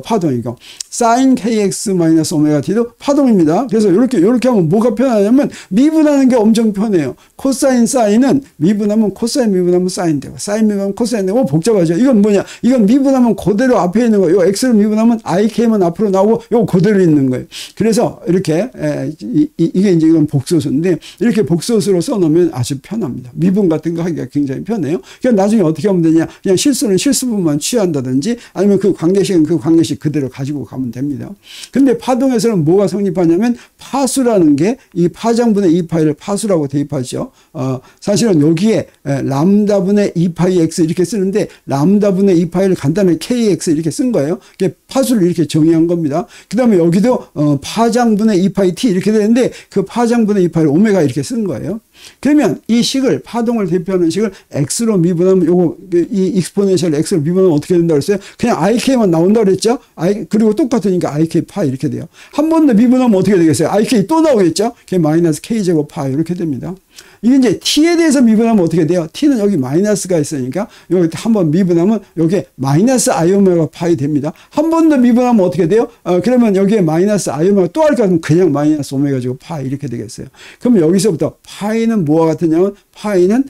파동이고 sin kx-오메가-t도 파동입니다. 그래서 이렇게 하면 뭐가 편하냐면 미분하는 게 엄청 편해요. 코사인 사인은 미분하면 코사인 미분하면 사인 되고 사인 미분하면 코사인 되고 복잡하죠. 이건 뭐냐? 이건 미분하면 그대로 앞에 있는 거예요. 요 x를 미분하면 ik만 앞으로 나오고 요 그대로 있는 거예요. 그래서 이렇게 이게 이제 이건 복소수인데 이렇게 복소수로 써놓으면 아주 편합니다. 미분 같은 거 하기가 굉장히 편해요. 그러니까 나중에 어떻게 하면 되냐? 그냥 실수는 실수분만 취한다든지 아니면 그 관계식은 그 관계식 그대로 가지고 가면 됩니다. 근데 파동에서는 뭐가 성립하냐면 파수라는 게 이 파장분의 2파이를 파수라고 대입하죠. 사실은 여기에 람다분의 2파이 x 이렇게 쓰는데 람다분의 2파이를 간단하게 kx 이렇게 쓴 거예요. 파수를 이렇게 정의한 겁니다. 그 다음에 여기도 파장분의 2파이 t 이렇게 되는데 그 파장분의 2파이를 오메가 이렇게 쓴 거예요. 그러면 이 식을 파동을 대표하는 식을 x로 미분하면 요거 이 익스포넨셜 x로 미분하면 어떻게 된다고 그랬어요? 그냥 ik만 나온다고 그랬죠? 그리고 똑같으니까 ik 파 이렇게 돼요. 한 번 더 미분하면 어떻게 되겠어요? ik 또 나오겠죠? 그게 마이너스 k제곱 파 이렇게 됩니다. 이게 이제 t에 대해서 미분하면 어떻게 돼요? t는 여기 마이너스가 있으니까 여기 한번 미분하면 여기에 마이너스 i 오메가 파이 됩니다. 한 번 더 미분하면 어떻게 돼요? 그러면 여기에 마이너스 i 오메가 또 할 거 같으면 그냥 마이너스 오메가 제곱 파이 이렇게 되겠어요. 그럼 여기서부터 파이는 뭐와 같으냐면 파이는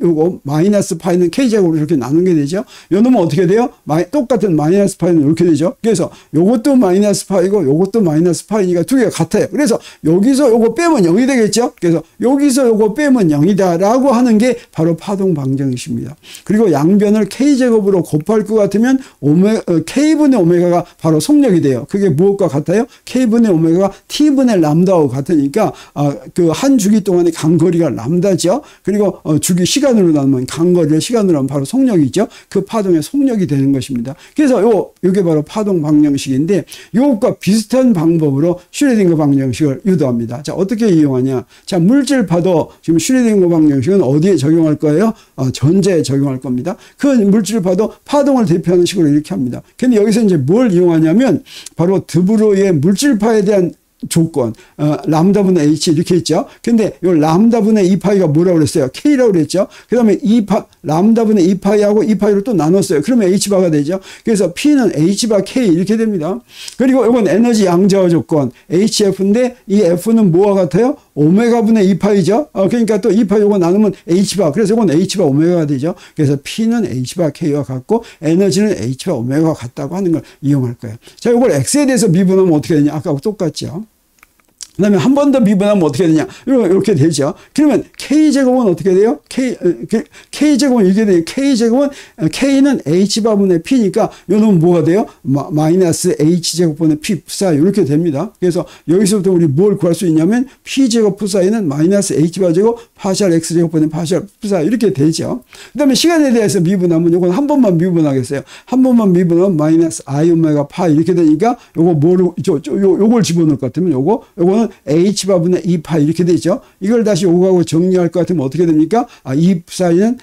요거 마이너스 파이는 k제곱으로 이렇게 나누게 되죠. 요 놈은 어떻게 돼요? 똑같은 마이너스 파이는 이렇게 되죠. 그래서 요것도 마이너스 파이고 요것도 마이너스 파이니까 두 개가 같아요. 그래서 여기서 요거 빼면 0이 되겠죠. 그래서 여기서 요거 빼면 0이다 라고 하는 게 바로 파동 방정식입니다. 그리고 양변을 k제곱으로 곱할 것 같으면 k분의 오메가가 바로 속력이 돼요. 그게 무엇과 같아요? k분의 오메가가 t분의 람다하고 같으니까 그 한 주기 동안의 간거리가 람다죠. 그리고 주기 시간으로 나누면 간거리를 시간으로 하면 바로 속력이죠. 그 파동의 속력이 되는 것입니다. 그래서 요게 바로 파동 방정식인데 요것과 비슷한 방법으로 슈레딩거 방정식을 유도합니다. 자, 어떻게 이용하냐? 자, 물질파도 지금 슈레딩거 방정식은 어디에 적용할 거예요? 전자에 적용할 겁니다. 그 물질파도 파동을 대표하는 식으로 이렇게 합니다. 근데 여기서 이제 뭘 이용하냐면 바로 드브로이의 물질파에 대한 조건, 람다분의 h 이렇게 있죠. 근데 요 람다분의 2파이가 뭐라고 그랬어요? k라고 그랬죠. 그 다음에 람다분의 2파이하고 2파이를 또 나눴어요. 그러면 h바가 되죠. 그래서 p는 h바 k 이렇게 됩니다. 그리고 이건 에너지 양자화 조건 hf인데 이 f는 뭐와 같아요? 오메가분의 2파이죠. 그러니까 또 2파이 요거 나누면 h바. 그래서 이건 h바 오메가가 되죠. 그래서 p는 h바 k와 같고 에너지는 h바 오메가가 같다고 하는 걸 이용할 거예요. 자, 이걸 x에 대해서 미분하면 어떻게 되냐? 아까하고 똑같죠. 그다음에 한 번 더 미분하면 어떻게 되냐? 이렇게 되죠. 그러면 K제곱은 어떻게 돼요? K제곱은 이렇게 돼요. K는 H바분의 P니까 요놈은 뭐가 돼요? 마이너스 H제곱분의 P 부사 이렇게 됩니다. 그래서 여기서부터 우리 뭘 구할 수 있냐면 P제곱 부사에는 마이너스 H바제곱 파셜 X제곱분의 파셜 부사 이렇게 되죠. 그다음에 시간에 대해서 미분하면 요건 한 번만 미분하겠어요. 한 번만 미분하면 마이너스 I 오메가 파 이렇게 되니까 요걸 집어넣을 것 같으면 요거는 H바분의 2파 이렇게 되죠. 이걸 다시 요거하고 정리할 것 같으면 어떻게 됩니까? 이 부사에는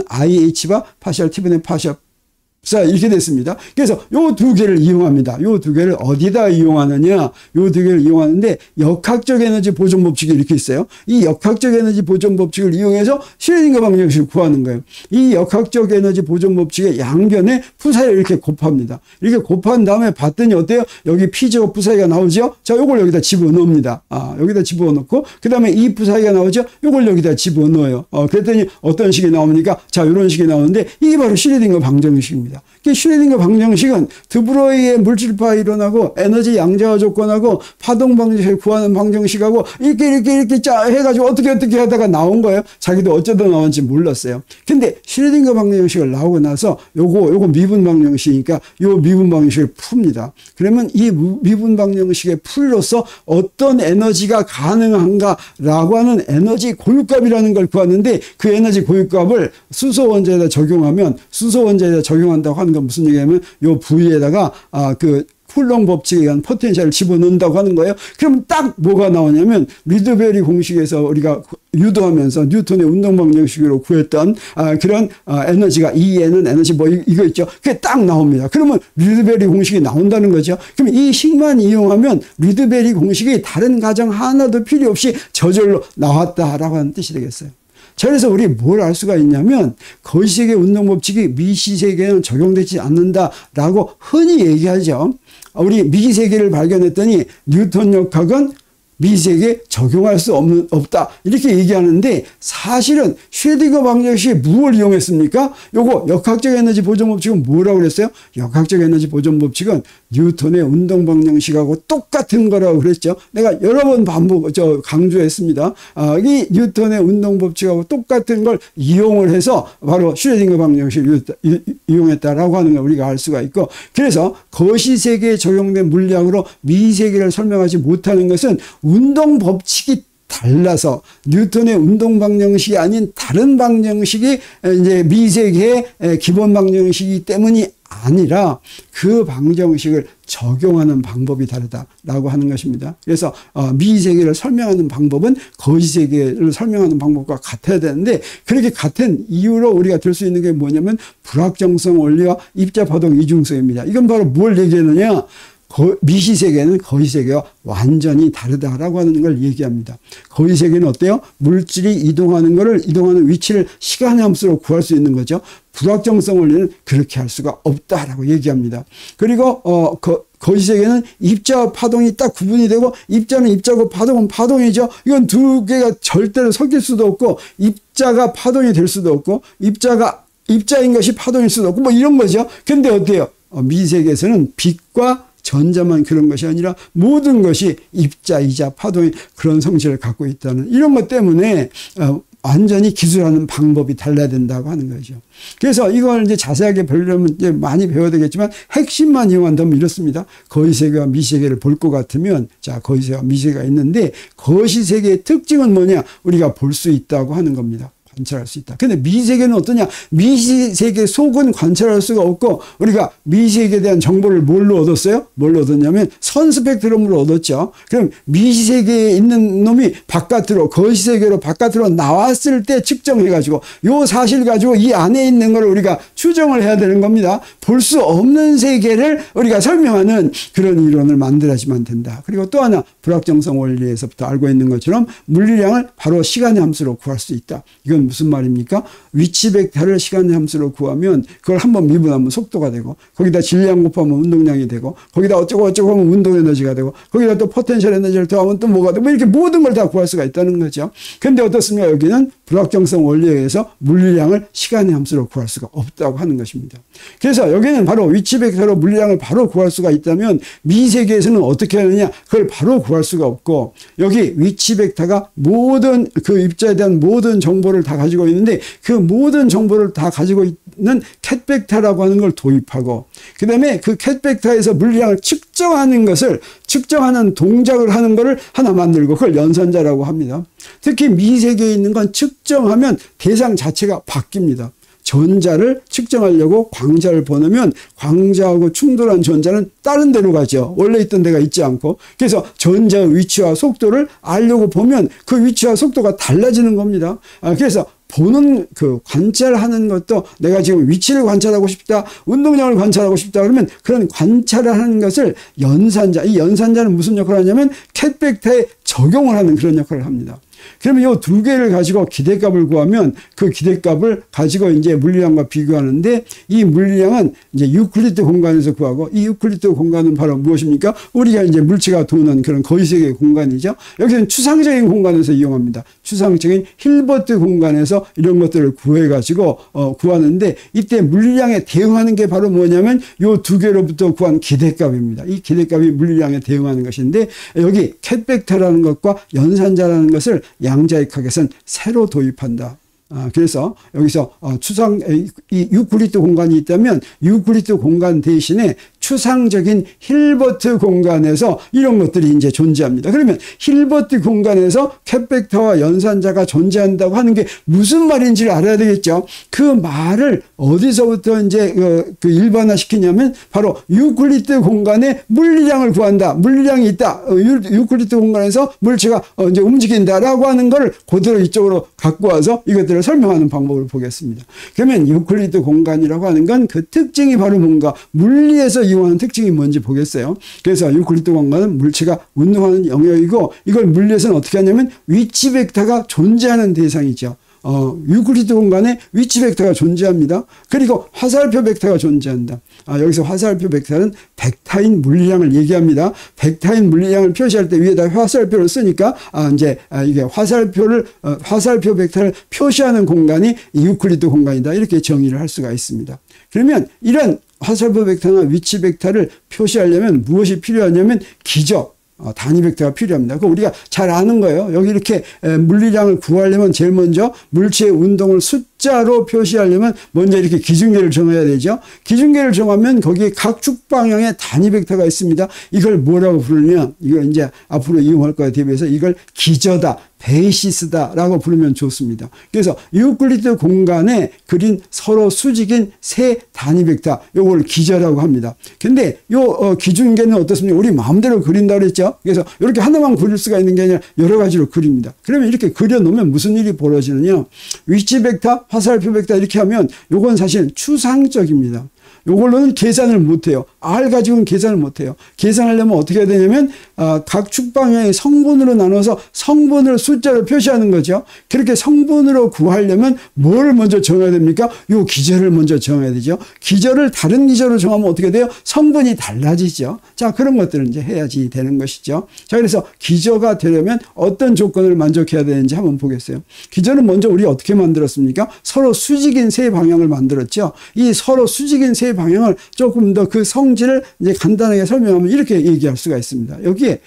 IH바 파셜 T분의 파셜 자, 이렇게 됐습니다. 그래서 요 두 개를 이용합니다. 요 두 개를 어디다 이용하느냐? 요 두 개를 이용하는데 역학적 에너지 보존 법칙이 이렇게 있어요. 이 역학적 에너지 보존 법칙을 이용해서 슈레딩거 방정식을 구하는 거예요. 이 역학적 에너지 보존 법칙의 양변에 푸사를 이렇게 곱합니다. 이렇게 곱한 다음에 봤더니 어때요? 여기 P제곱 푸사이가 나오죠? 자, 요걸 여기다 집어넣습니다. 여기다 집어넣고, 그 다음에 이 푸사이가 나오죠? 요걸 여기다 집어넣어요. 그랬더니 어떤 식이 나옵니까? 자, 요런 식이 나오는데 이게 바로 슈레딩거 방정식입니다. 슈레딩거 방정식은 드브로이의 물질파 이론하고 에너지 양자화 조건하고 파동 방정식을 구하는 방정식하고 이렇게 짜 해가지고 어떻게 하다가 나온 거예요. 자기도 어쩌다 나온지 몰랐어요. 근데 슈레딩거 방정식을 나오고 나서 요거 미분 방정식이니까 요 미분 방정식을 풉니다. 그러면 이 미분 방정식의 풀로서 어떤 에너지가 가능한가라고 하는 에너지 고유값이라는 걸 구하는데 그 에너지 고유값을 수소 원자에다 적용하면 다고 하는 건 무슨 얘기냐면 요 부위에다가 그 쿨롱 법칙에 의한 포텐셜을 집어넣는다고 하는 거예요. 그러면 딱 뭐가 나오냐면 리드베리 공식에서 우리가 유도하면서 뉴턴의 운동 방정식으로 구했던 그런 에너지가 E에는 에너지 이거 있죠. 그게 딱 나옵니다. 그러면 리드베리 공식이 나온다는 거죠. 그럼 이 식만 이용하면 리드베리 공식이 다른 가정 하나도 필요 없이 저절로 나왔다라고 하는 뜻이 되겠어요. 자, 그래서 우리 뭘 알 수가 있냐면 거시세계 운동법칙이 미시세계에는 적용되지 않는다라고 흔히 얘기하죠. 우리 미시세계를 발견했더니 뉴턴 역학은 미세계에 적용할 수 없다 이렇게 얘기하는데 사실은 슈레딩거 방정식이 무엇을 이용했습니까? 요거 역학적 에너지 보존 법칙은 뭐라고 그랬어요? 역학적 에너지 보존 법칙은 뉴턴의 운동 방정식하고 똑같은 거라고 그랬죠. 내가 여러 번 강조했습니다. 이 뉴턴의 운동 법칙하고 똑같은 걸 이용을 해서 바로 슈레딩거 방정식을 이용했다라고 하는 걸 우리가 알 수가 있고, 그래서 거시세계에 적용된 물리학으로 미세계를 설명하지 못하는 것은 운동 법칙이 달라서 뉴턴의 운동 방정식이 아닌 다른 방정식이 이제 미세계의 기본 방정식이기 때문이 아니라 그 방정식을 적용하는 방법이 다르다라고 하는 것입니다. 그래서 미세계를 설명하는 방법은 거시세계를 설명하는 방법과 같아야 되는데 그렇게 같은 이유로 우리가 들 수 있는 게 뭐냐면 불확정성 원리와 입자파동 이중성입니다. 이건 바로 뭘 얘기하느냐? 미시세계는 거시세계와 완전히 다르다라고 하는 걸 얘기합니다. 거시세계는 어때요? 물질이 이동하는 위치를 시간의 함수로 구할 수 있는 거죠. 불확정성 원리는 그렇게 할 수가 없다라고 얘기합니다. 그리고 거시세계는 입자와 파동이 딱 구분이 되고 입자는 입자고 파동은 파동이죠. 이건 두 개가 절대로 섞일 수도 없고 입자가 파동이 될 수도 없고 입자가 입자인 것이 파동일 수도 없고 뭐 이런 거죠. 근데 어때요? 미세계에서는 빛과 전자만 그런 것이 아니라 모든 것이 입자이자 파동의 그런 성질을 갖고 있다는 이런 것 때문에 완전히 기술하는 방법이 달라야 된다고 하는 거죠. 그래서 이걸 이제 자세하게 배우려면 이제 많이 배워야 되겠지만 핵심만 이용한다면 이렇습니다. 거시세계와 미시세계를 볼 것 같으면 자, 거시세계와 미시세계가 있는데 거시세계의 특징은 뭐냐? 우리가 볼 수 있다고 하는 겁니다. 관찰할 수 있다. 근데 미세계는 어떠냐? 미세계 속은 관찰할 수가 없고 우리가 미세계에 대한 정보를 뭘로 얻었어요? 뭘로 얻었냐면 선스펙트럼으로 얻었죠. 그럼 미세계에 있는 놈이 바깥으로 거시세계로 바깥으로 나왔을 때 측정해가지고 요 사실 가지고 이 안에 있는 걸 우리가 추정을 해야 되는 겁니다. 볼 수 없는 세계를 우리가 설명하는 그런 이론을 만들어야지만 된다. 그리고 또 하나 불확정성 원리에서부터 알고 있는 것처럼 물리량을 바로 시간의 함수로 구할 수 있다. 이건 무슨 말입니까? 위치 벡터를 시간의 함수로 구하면 그걸 한번 미분하면 속도가 되고 거기다 질량 곱하면 운동량이 되고 거기다 어쩌고 하면 운동 에너지가 되고 거기다 또 포텐셜 에너지를 더하면 또 뭐가 되고 이렇게 모든 걸 다 구할 수가 있다는 거죠. 근데 어떻습니까? 여기는 불확정성 원리에 의해서 물리량을 시간의 함수로 구할 수가 없다고 있다고 하는 것입니다. 그래서 여기는 바로 위치 벡터로 물리량을 바로 구할 수가 있다면 미세계에서는 어떻게 하느냐? 그걸 바로 구할 수가 없고, 여기 위치 벡터가 모든 그 입자에 대한 모든 정보를 다 가지고 있는데 그 모든 정보를 다 가지고 있는 캣 벡터라고 하는 걸 도입하고, 그 다음에 그 캣 벡터에서 물리량을 측정하는 것을, 측정하는 동작을 하는 것을 하나 만들고 그걸 연산자라고 합니다. 특히 미세계에 있는 건 측정하면 대상 자체가 바뀝니다. 전자를 측정하려고 광자를 보내면 광자하고 충돌한 전자는 다른 데로 가죠. 원래 있던 데가 있지 않고. 그래서 전자의 위치와 속도를 알려고 보면 그 위치와 속도가 달라지는 겁니다. 그래서 보는 그 관찰하는 것도 내가 지금 위치를 관찰하고 싶다, 운동량을 관찰하고 싶다 그러면 그런 관찰을 하는 것을 연산자, 이 연산자는 무슨 역할을 하냐면 캣 벡터에 적용을 하는 그런 역할을 합니다. 그러면 이 두 개를 가지고 기대값을 구하면 그 기대값을 가지고 이제 물리량과 비교하는데, 이 물리량은 이제 유클리드 공간에서 구하고, 이 유클리드 공간은 바로 무엇입니까? 우리가 이제 물체가 도는 그런 거시세계 공간이죠. 여기는 추상적인 공간에서 이용합니다. 추상적인 힐버트 공간에서 이런 것들을 구해가지고 구하는데, 이때 물리량에 대응하는 게 바로 뭐냐면 이 두 개로부터 구한 기대값입니다. 이 기대값이 물리량에 대응하는 것인데, 여기 캣 벡터라는 것과 연산자라는 것을 양자역학에서는 새로 도입한다. 그래서 여기서 이 유클리드 공간이 있다면 유클리드 공간 대신에 추상적인 힐버트 공간에서 이런 것들이 이제 존재합니다. 그러면 힐버트 공간에서 캣 벡터와 연산자가 존재한다고 하는 게 무슨 말인지를 알아야 되겠죠. 그 말을 어디서부터 이제 그 일반화시키냐면 바로 유클리드 공간에 물리량을 구한다. 물리량이 있다. 유클리드 공간에서 물체가 이제 움직인다라고 하는 걸 그대로 이쪽으로 갖고 와서 이것들을 설명하는 방법을 보겠습니다. 그러면 유클리드 공간이라고 하는 건 그 특징이 바로 뭔가, 물리에서 이용하는 특징이 뭔지 보겠어요. 그래서 유클리드 공간은 물체가 운동하는 영역이고, 이걸 물리에서는 어떻게 하냐면 위치 벡터가 존재하는 대상이죠. 유클리드 공간에 위치 벡터가 존재합니다. 그리고 화살표 벡터가 존재한다. 여기서 화살표 벡터는 벡터인 물리량을 얘기합니다. 벡터인 물리량을 표시할 때 위에다 화살표를 쓰니까 이제 이게 화살표 벡터를 표시하는 공간이 유클리드 공간이다. 이렇게 정의를 할 수가 있습니다. 그러면 이런 화살표 벡터나 위치 벡터를 표시하려면 무엇이 필요하냐면 기적, 단위 벡터가 필요합니다. 그거 우리가 잘 아는 거예요. 여기 이렇게 물리량을 구하려면 제일 먼저 물체의 운동을 숫자로 표시하려면 먼저 이렇게 기준계를 정해야 되죠. 기준계를 정하면 거기에 각 축 방향에 단위 벡터가 있습니다. 이걸 뭐라고 부르냐? 이걸 이제 앞으로 이용할 거에 대비해서 이걸 기저다, 베이시스다라고 부르면 좋습니다. 그래서 유클리드 공간에 그린 서로 수직인 세 단위 벡터, 요걸 기저라고 합니다. 근데 요 기준계는 어떻습니까? 우리 마음대로 그린다고 그랬죠. 그래서 이렇게 하나만 그릴 수가 있는 게 아니라 여러 가지로 그립니다. 그러면 이렇게 그려놓으면 무슨 일이 벌어지느냐? 위치 벡터, 화살표 벡터 이렇게 하면 요건 사실 추상적입니다. 요걸로는 계산을 못해요. R 가지고는 계산을 못해요. 계산하려면 어떻게 해야 되냐면 각 축방향의 성분으로 나눠서 성분을 숫자로 표시하는 거죠. 그렇게 성분으로 구하려면 뭘 먼저 정해야 됩니까? 요 기저를 먼저 정해야 되죠. 기저를 다른 기저로 정하면 어떻게 돼요? 성분이 달라지죠. 자, 그런 것들을 이제 해야지 되는 것이죠. 자, 그래서 기저가 되려면 어떤 조건을 만족해야 되는지 한번 보겠어요. 기저는 먼저 우리 어떻게 만들었습니까? 서로 수직인 세 방향을 만들었죠. 이 서로 수직인 세 방향을 조금 더 그 성질을 이제 간단하게 설명하면 이렇게 얘기할 수가 있습니다. 여기에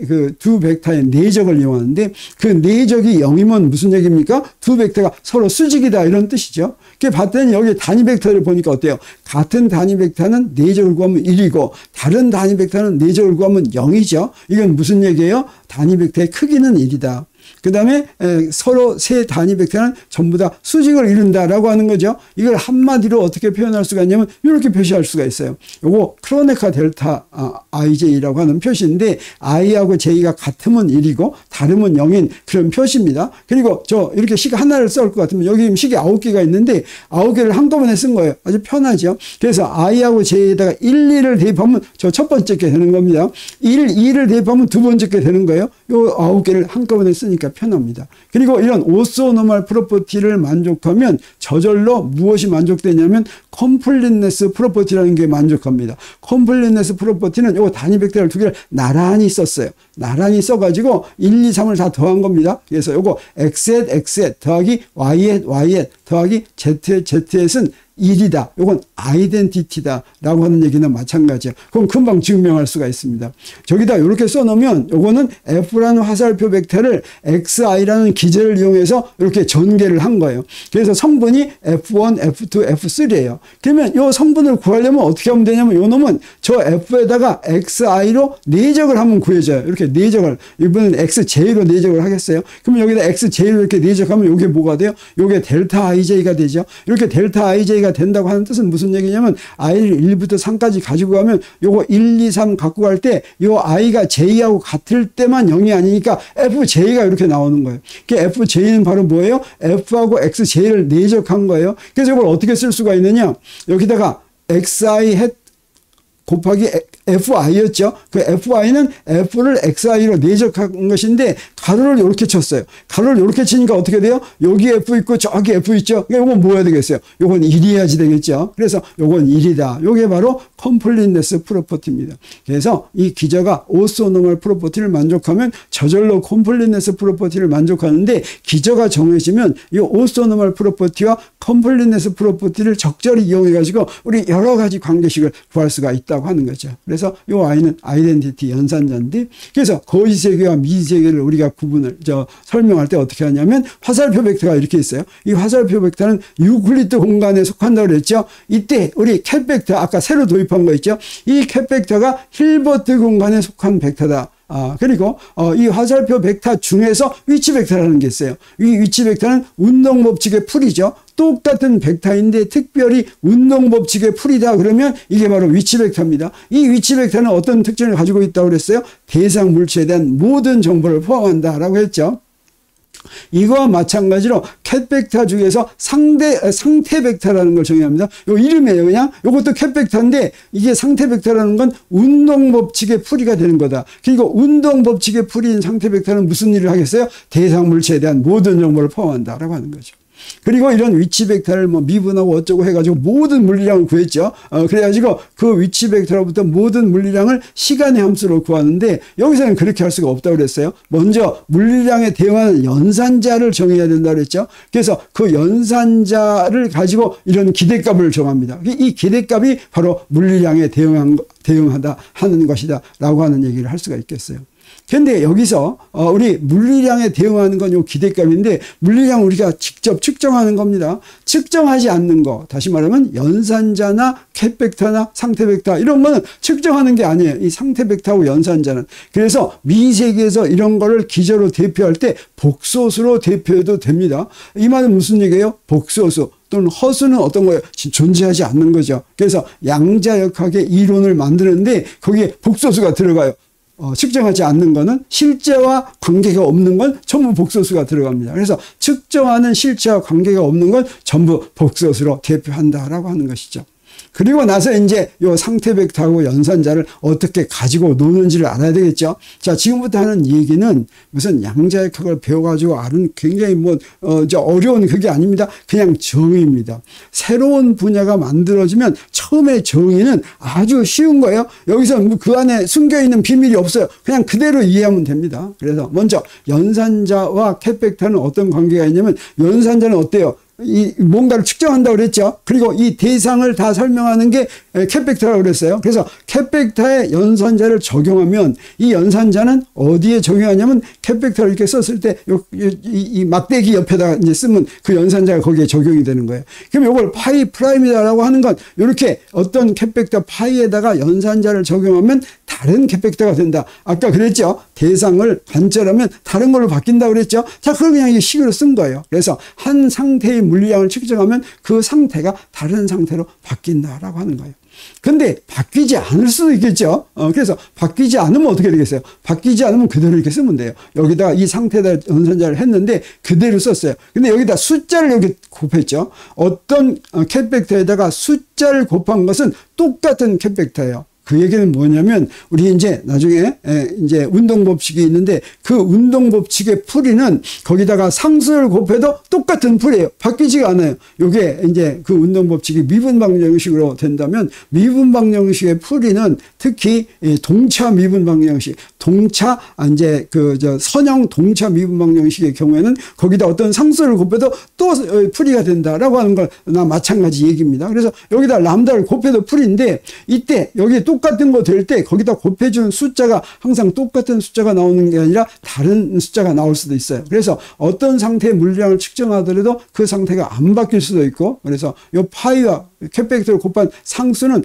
그 두 벡터의 내적을 이용하는데, 그 내적이 0이면 무슨 얘기입니까? 두 벡터가 서로 수직이다 이런 뜻이죠. 그 봤더니 여기 단위 벡터를 보니까 어때요? 같은 단위 벡터는 내적을 구하면 1이고 다른 단위 벡터는 내적을 구하면 0이죠. 이건 무슨 얘기예요? 단위 벡터의 크기는 1이다. 그 다음에 서로 세 단위 벡터는 전부 다 수직을 이룬다라고 하는 거죠. 이걸 한마디로 어떻게 표현할 수가 있냐면 이렇게 표시할 수가 있어요. 요거 크로네카 델타 IJ라고 하는 표시인데, I하고 J가 같으면 1이고 다르면 0인 그런 표시입니다. 그리고 저 이렇게 식 하나를 쓸 것 같으면 여기 식이 9개가 있는데 9개를 한꺼번에 쓴 거예요. 아주 편하죠. 그래서 I하고 J에다가 1, 2를 대입하면 저 첫 번째 게 되는 겁니다. 1, 2를 대입하면 두 번째 게 되는 거예요. 요 9개를 한꺼번에 쓰니까 편합니다. 그리고 이런 오소노멀 프로퍼티를 만족하면 저절로 무엇이 만족되냐면 컴플리트네스 프로퍼티라는 게 만족합니다. 컴플리트네스 프로퍼티는 요 단위 벡터를 두 개를 나란히 썼어요. 나란히 써가지고 1, 2, 3을 다 더한 겁니다. 그래서 요거 xat xat 더하기 yat yat 더하기 zat zat은 1이다. 요건 아이덴티티다. 라고 하는 얘기는 마찬가지예요. 그럼 금방 증명할 수가 있습니다. 저기다 이렇게 써놓으면 요거는 F라는 화살표 벡터를 XI라는 기제를 이용해서 이렇게 전개를 한 거예요. 그래서 성분이 F1, F2, F3예요. 그러면 요 성분을 구하려면 어떻게 하면 되냐면 요 놈은 저 F에다가 XI로 내적을 하면 구해져요. 이렇게 내적을. 이번엔 XJ로 내적을 하겠어요. 그러면 여기다 XJ로 이렇게 내적하면 요게 뭐가 돼요? 요게 델타 IJ가 되죠. 이렇게 델타 IJ가 된다고 하는 뜻은 무슨 얘기냐면 I를 1부터 3까지 가지고 가면 요거 1, 2, 3 갖고 갈 때 요 I가 J하고 같을 때만 0이 아니니까 FJ가 이렇게 나오는 거예요. 그 FJ는 바로 뭐예요? F하고 XJ를 내적한 거예요. 그래서 이걸 어떻게 쓸 수가 있느냐? 여기다가 XI 햇 곱하기 FI였죠. 그 FI는 F를 XI로 내적한 것인데 가로를 이렇게 쳤어요. 가로를 이렇게 치니까 어떻게 돼요? 여기 F 있고 저기 F 있죠. 그러니까 이건 뭐야 되겠어요? 요건 1이어야지 되겠죠. 그래서 요건 1이다. 요게 바로 컴플리트네스 프로퍼티입니다. 그래서 이 기저가 오소노멀 프로퍼티를 만족하면 저절로 컴플리트네스 프로퍼티를 만족하는데 기저가 정해지면 이 오소노멀 프로퍼티와 컴플리트네스 프로퍼티를 적절히 이용해 가지고 우리 여러 가지 관계식을 구할 수가 있다고 하는 거죠. 그래서 이 I는 아이덴티티 연산자인데 그래서 거시세계와 미세계를 우리가 설명할 때 어떻게 하냐면 화살표 벡터가 이렇게 있어요. 이 화살표 벡터는 유클리드 공간에 속한다고 그랬죠. 이때 우리 캣 벡터 아까 새로 도입한 거 있죠. 이 캣 벡터가 힐버트 공간에 속한 벡터다. 그리고 이 화살표 벡터 중에서 위치 벡터라는 게 있어요. 이 위치 벡터는 운동 법칙의 풀이죠. 똑같은 벡터인데 특별히 운동 법칙의 풀이다 그러면 이게 바로 위치 벡터입니다. 이 위치 벡터는 어떤 특징을 가지고 있다고 그랬어요? 대상 물체에 대한 모든 정보를 포함한다라고 했죠. 이거와 마찬가지로 캣 벡터 중에서 상태 벡터라는 걸 정의합니다. 요 이름이에요. 그냥 요것도 캣 벡터인데 이게 상태 벡터라는 건 운동 법칙의 풀이가 되는 거다. 그리고 운동 법칙의 풀이인 상태 벡터는 무슨 일을 하겠어요? 대상 물체에 대한 모든 정보를 포함한다라고 하는 거죠. 그리고 이런 위치 벡터를 뭐 미분하고 어쩌고 해가지고 모든 물리량을 구했죠. 그래가지고 그 위치 벡터로부터 모든 물리량을 시간의 함수로 구하는데 여기서는 그렇게 할 수가 없다고 그랬어요. 먼저 물리량에 대응하는 연산자를 정해야 된다고 그랬죠. 그래서 그 연산자를 가지고 이런 기대값을 정합니다. 이 기대값이 바로 물리량에 대응하다 하는 것이다 라고 하는 얘기를 할 수가 있겠어요. 근데 여기서 우리 물리량에 대응하는 건 요 기대값인데 물리량을 우리가 직접 측정하는 겁니다. 측정하지 않는 거, 다시 말하면 연산자나 캣 벡터나 상태 벡터 이런 거는 측정하는 게 아니에요. 이 상태 벡터하고 연산자는. 그래서 미세계에서 이런 거를 기저로 대표할 때 복소수로 대표해도 됩니다. 이 말은 무슨 얘기예요? 복소수. 또는 허수는 어떤 거예요? 존재하지 않는 거죠. 그래서 양자역학의 이론을 만드는데 거기에 복소수가 들어가요. 측정하지 않는 거는 실제와 관계가 없는 건 전부 복소수가 들어갑니다. 그래서 측정하는 실체와 관계가 없는 건 전부 복소수로 대표한다라고 하는 것이죠. 그리고 나서 이제 요 상태 벡터하고 연산자를 어떻게 가지고 노는지를 알아야 되겠죠. 자, 지금부터 하는 얘기는 무슨 양자역학을 배워가지고 아는 굉장히 어려운 그게 아닙니다. 그냥 정의입니다. 새로운 분야가 만들어지면 처음에 정의는 아주 쉬운 거예요. 여기서 그 안에 숨겨있는 비밀이 없어요. 그냥 그대로 이해하면 됩니다. 그래서 먼저 연산자와 캣 벡터는 어떤 관계가 있냐면 연산자는 어때요? 이 뭔가를 측정한다고 그랬죠. 그리고 이 대상을 다 설명하는 게 캣 벡터라고 그랬어요. 그래서 캣 벡터에 연산자를 적용하면 이 연산자는 어디에 적용하냐면 캣 벡터를 이렇게 썼을 때 이 막대기 옆에다가 이제 쓰면 그 연산자가 거기에 적용이 되는 거예요. 그럼 이걸 파이 프라임이다라고 하는 건 이렇게 어떤 캣 벡터 파이에다가 연산자를 적용하면 다른 캣 벡터가 된다. 아까 그랬죠. 대상을 관절하면 다른 걸로 바뀐다고 그랬죠. 자, 그걸 그냥 이 식으로 쓴 거예요. 그래서 한 상태의 물리량을 측정하면 그 상태가 다른 상태로 바뀐다라고 하는 거예요. 근데 바뀌지 않을 수도 있겠죠. 그래서 바뀌지 않으면 어떻게 되겠어요? 바뀌지 않으면 그대로 이렇게 쓰면 돼요. 여기다가 이 상태에다 연산자를 했는데 그대로 썼어요. 근데 여기다 숫자를 여기 곱했죠. 어떤 캣 벡터에다가 숫자를 곱한 것은 똑같은 캣 벡터예요. 그 얘기는 뭐냐면 우리 이제 나중에 이제 운동 법칙이 있는데 그 운동 법칙의 풀이는 거기다가 상수를 곱해도 똑같은 풀이에요. 바뀌지가 않아요. 요게 이제 그 운동 법칙이 미분방 형식으로 된다면 미분방 형식의 풀이는 특히 동차 미분방 형식, 동차 이제 선형 동차 미분방 형식의 경우에는 거기다 어떤 상수를 곱해도 또 풀이가 된다라고 하는 거나 마찬가지 얘기입니다. 그래서 여기다 람다를 곱해도 풀인데 이때 여기 똑같은 거 될 때 거기다 곱해주는 숫자가 항상 똑같은 숫자가 나오는 게 아니라 다른 숫자가 나올 수도 있어요. 그래서 어떤 상태의 물량을 측정하더라도 그 상태가 안 바뀔 수도 있고 그래서 이 파이와 캡팩터를 곱한 상수는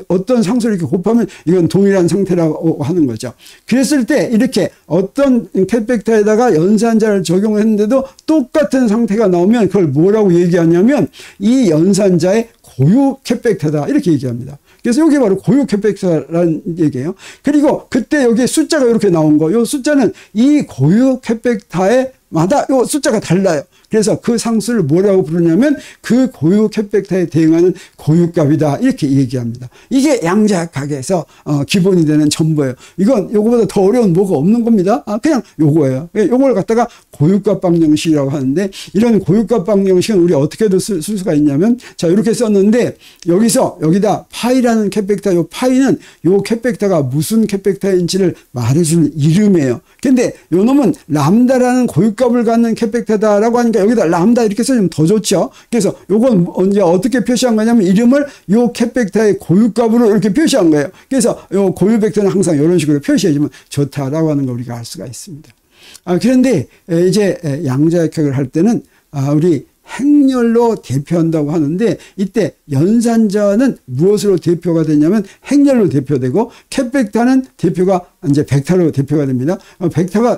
어떤 상수를 이렇게 곱하면 이건 동일한 상태라고 하는 거죠. 그랬을 때 이렇게 어떤 캡팩터에다가 연산자를 적용했는데도 똑같은 상태가 나오면 그걸 뭐라고 얘기하냐면 이 연산자의 고유 캡팩터다 이렇게 얘기합니다. 그래서 이게 바로 고유 캡팩터라는 얘기예요. 그리고 그때 여기 숫자가 이렇게 나온 거, 이 숫자는 이 고유 캡팩터에 마다 이 숫자가 달라요. 그래서 그 상수를 뭐라고 부르냐면 그 고유 캡팩터에 대응하는 고유값이다 이렇게 얘기합니다. 이게 양자역학에서 기본이 되는 전부예요. 이건 요거보다 더 어려운 뭐가 없는 겁니다. 그냥 요거예요. 요걸 갖다가 고유값 방정식이라고 하는데 이런 고유값 방정식은 우리 어떻게도 쓸 수가 있냐면 자 이렇게 썼는데 여기다 파이라는 캡팩터, 요 파이는 요 캡팩터가 무슨 캡팩터인지를 말해주는 이름이에요. 근데 요 놈은 람다라는 고유값을 갖는 캡팩터다라고 하니까 여기다 람다 이렇게 써주면 더 좋죠. 그래서 요건 이제 어떻게 표시한 거냐면 이름을 요 캡팩터의 고유값으로 이렇게 표시한 거예요. 그래서 요 고유 벡터는 항상 이런 식으로 표시해주면 좋다라고 하는 걸 우리가 알 수가 있습니다. 그런데 이제 양자역학을 할 때는 우리 행렬로 대표한다고 하는데 이때 연산자는 무엇으로 대표가 되냐면 행렬로 대표되고 캡벡터는 대표가 이제 벡터로 대표가 됩니다.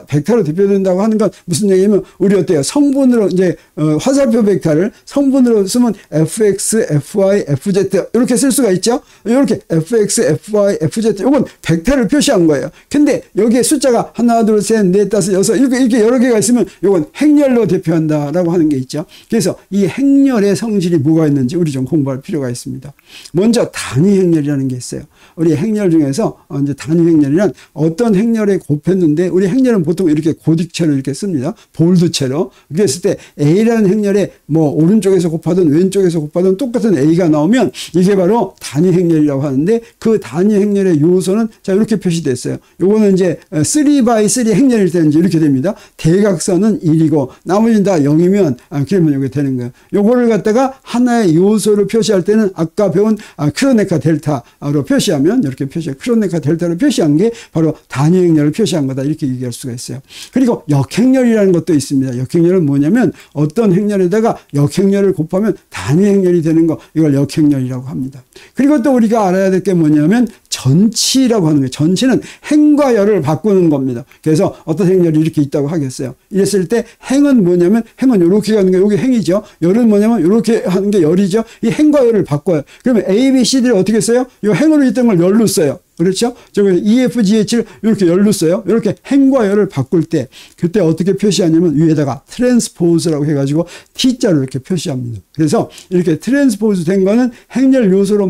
벡터로 대표된다고 하는 건 무슨 얘기냐면 우리 어때요? 성분으로 이제 화살표 벡터를 성분으로 쓰면 fx, fy, fz 이렇게 쓸 수가 있죠. 이렇게 fx, fy, fz 이건 벡터를 표시한 거예요. 근데 여기에 숫자가 하나, 둘, 셋, 넷, 다섯, 여섯 이렇게 여러 개가 있으면 이건 행렬로 대표한다라고 하는 게 있죠. 그래서 이 행렬의 성질이 뭐가 있는지 우리 좀 공부할 필요가 있습니다. 먼저 단위 행렬이라는 게 있어요. 우리 행렬 중에서 이제 단위 행렬이란 어떤 행렬에 곱했는데 우리 행렬은 보통 이렇게 고딕체로 이렇게 씁니다. 볼드체로. 그랬을 때 A라는 행렬에 뭐 오른쪽에서 곱하든 왼쪽에서 곱하든 똑같은 A가 나오면 이게 바로 단위 행렬이라고 하는데 그 단위 행렬의 요소는 자 이렇게 표시됐어요. 요거는 이제 3x3 행렬일 때는 이제 이렇게 됩니다. 대각선은 1이고 나머지는 다 0이면 그러면 이게 되는 거예요. 요거를 갖다가 하나의 요소를 표시할 때는 아까 배운 크로네카 델타로 표시하면 이렇게 크로네카 델타로 표시한 게 바로 단위 행렬을 표시한 거다 이렇게 얘기할 수가 있어요. 그리고 역행렬이라는 것도 있습니다. 역행렬은 뭐냐면 어떤 행렬에다가 역행렬을 곱하면 단위 행렬이 되는 거 이걸 역행렬이라고 합니다. 그리고 또 우리가 알아야 될 게 뭐냐면 전치라고 하는 거예요. 전치는 행과 열을 바꾸는 겁니다. 그래서 어떤 행렬이 이렇게 있다고 하겠어요. 이랬을 때 행은 뭐냐면 행은 이렇게 가는 게 여기 행이죠. 열은 뭐냐면 이렇게 하는 게 열이죠. 이 행과 열을 바꿔요. 그러면 A, B, C, D를 어떻게 써요? 이 행으로 있던 걸 열로 써요. 그렇죠? 저기 EFGH를 이렇게 열로 써요. 이렇게 행과 열을 바꿀 때 그때 어떻게 표시하냐면 위에다가 트랜스포즈라고 해가지고 T자로 이렇게 표시합니다. 그래서 이렇게 트랜스포즈 된 거는 행렬 요소로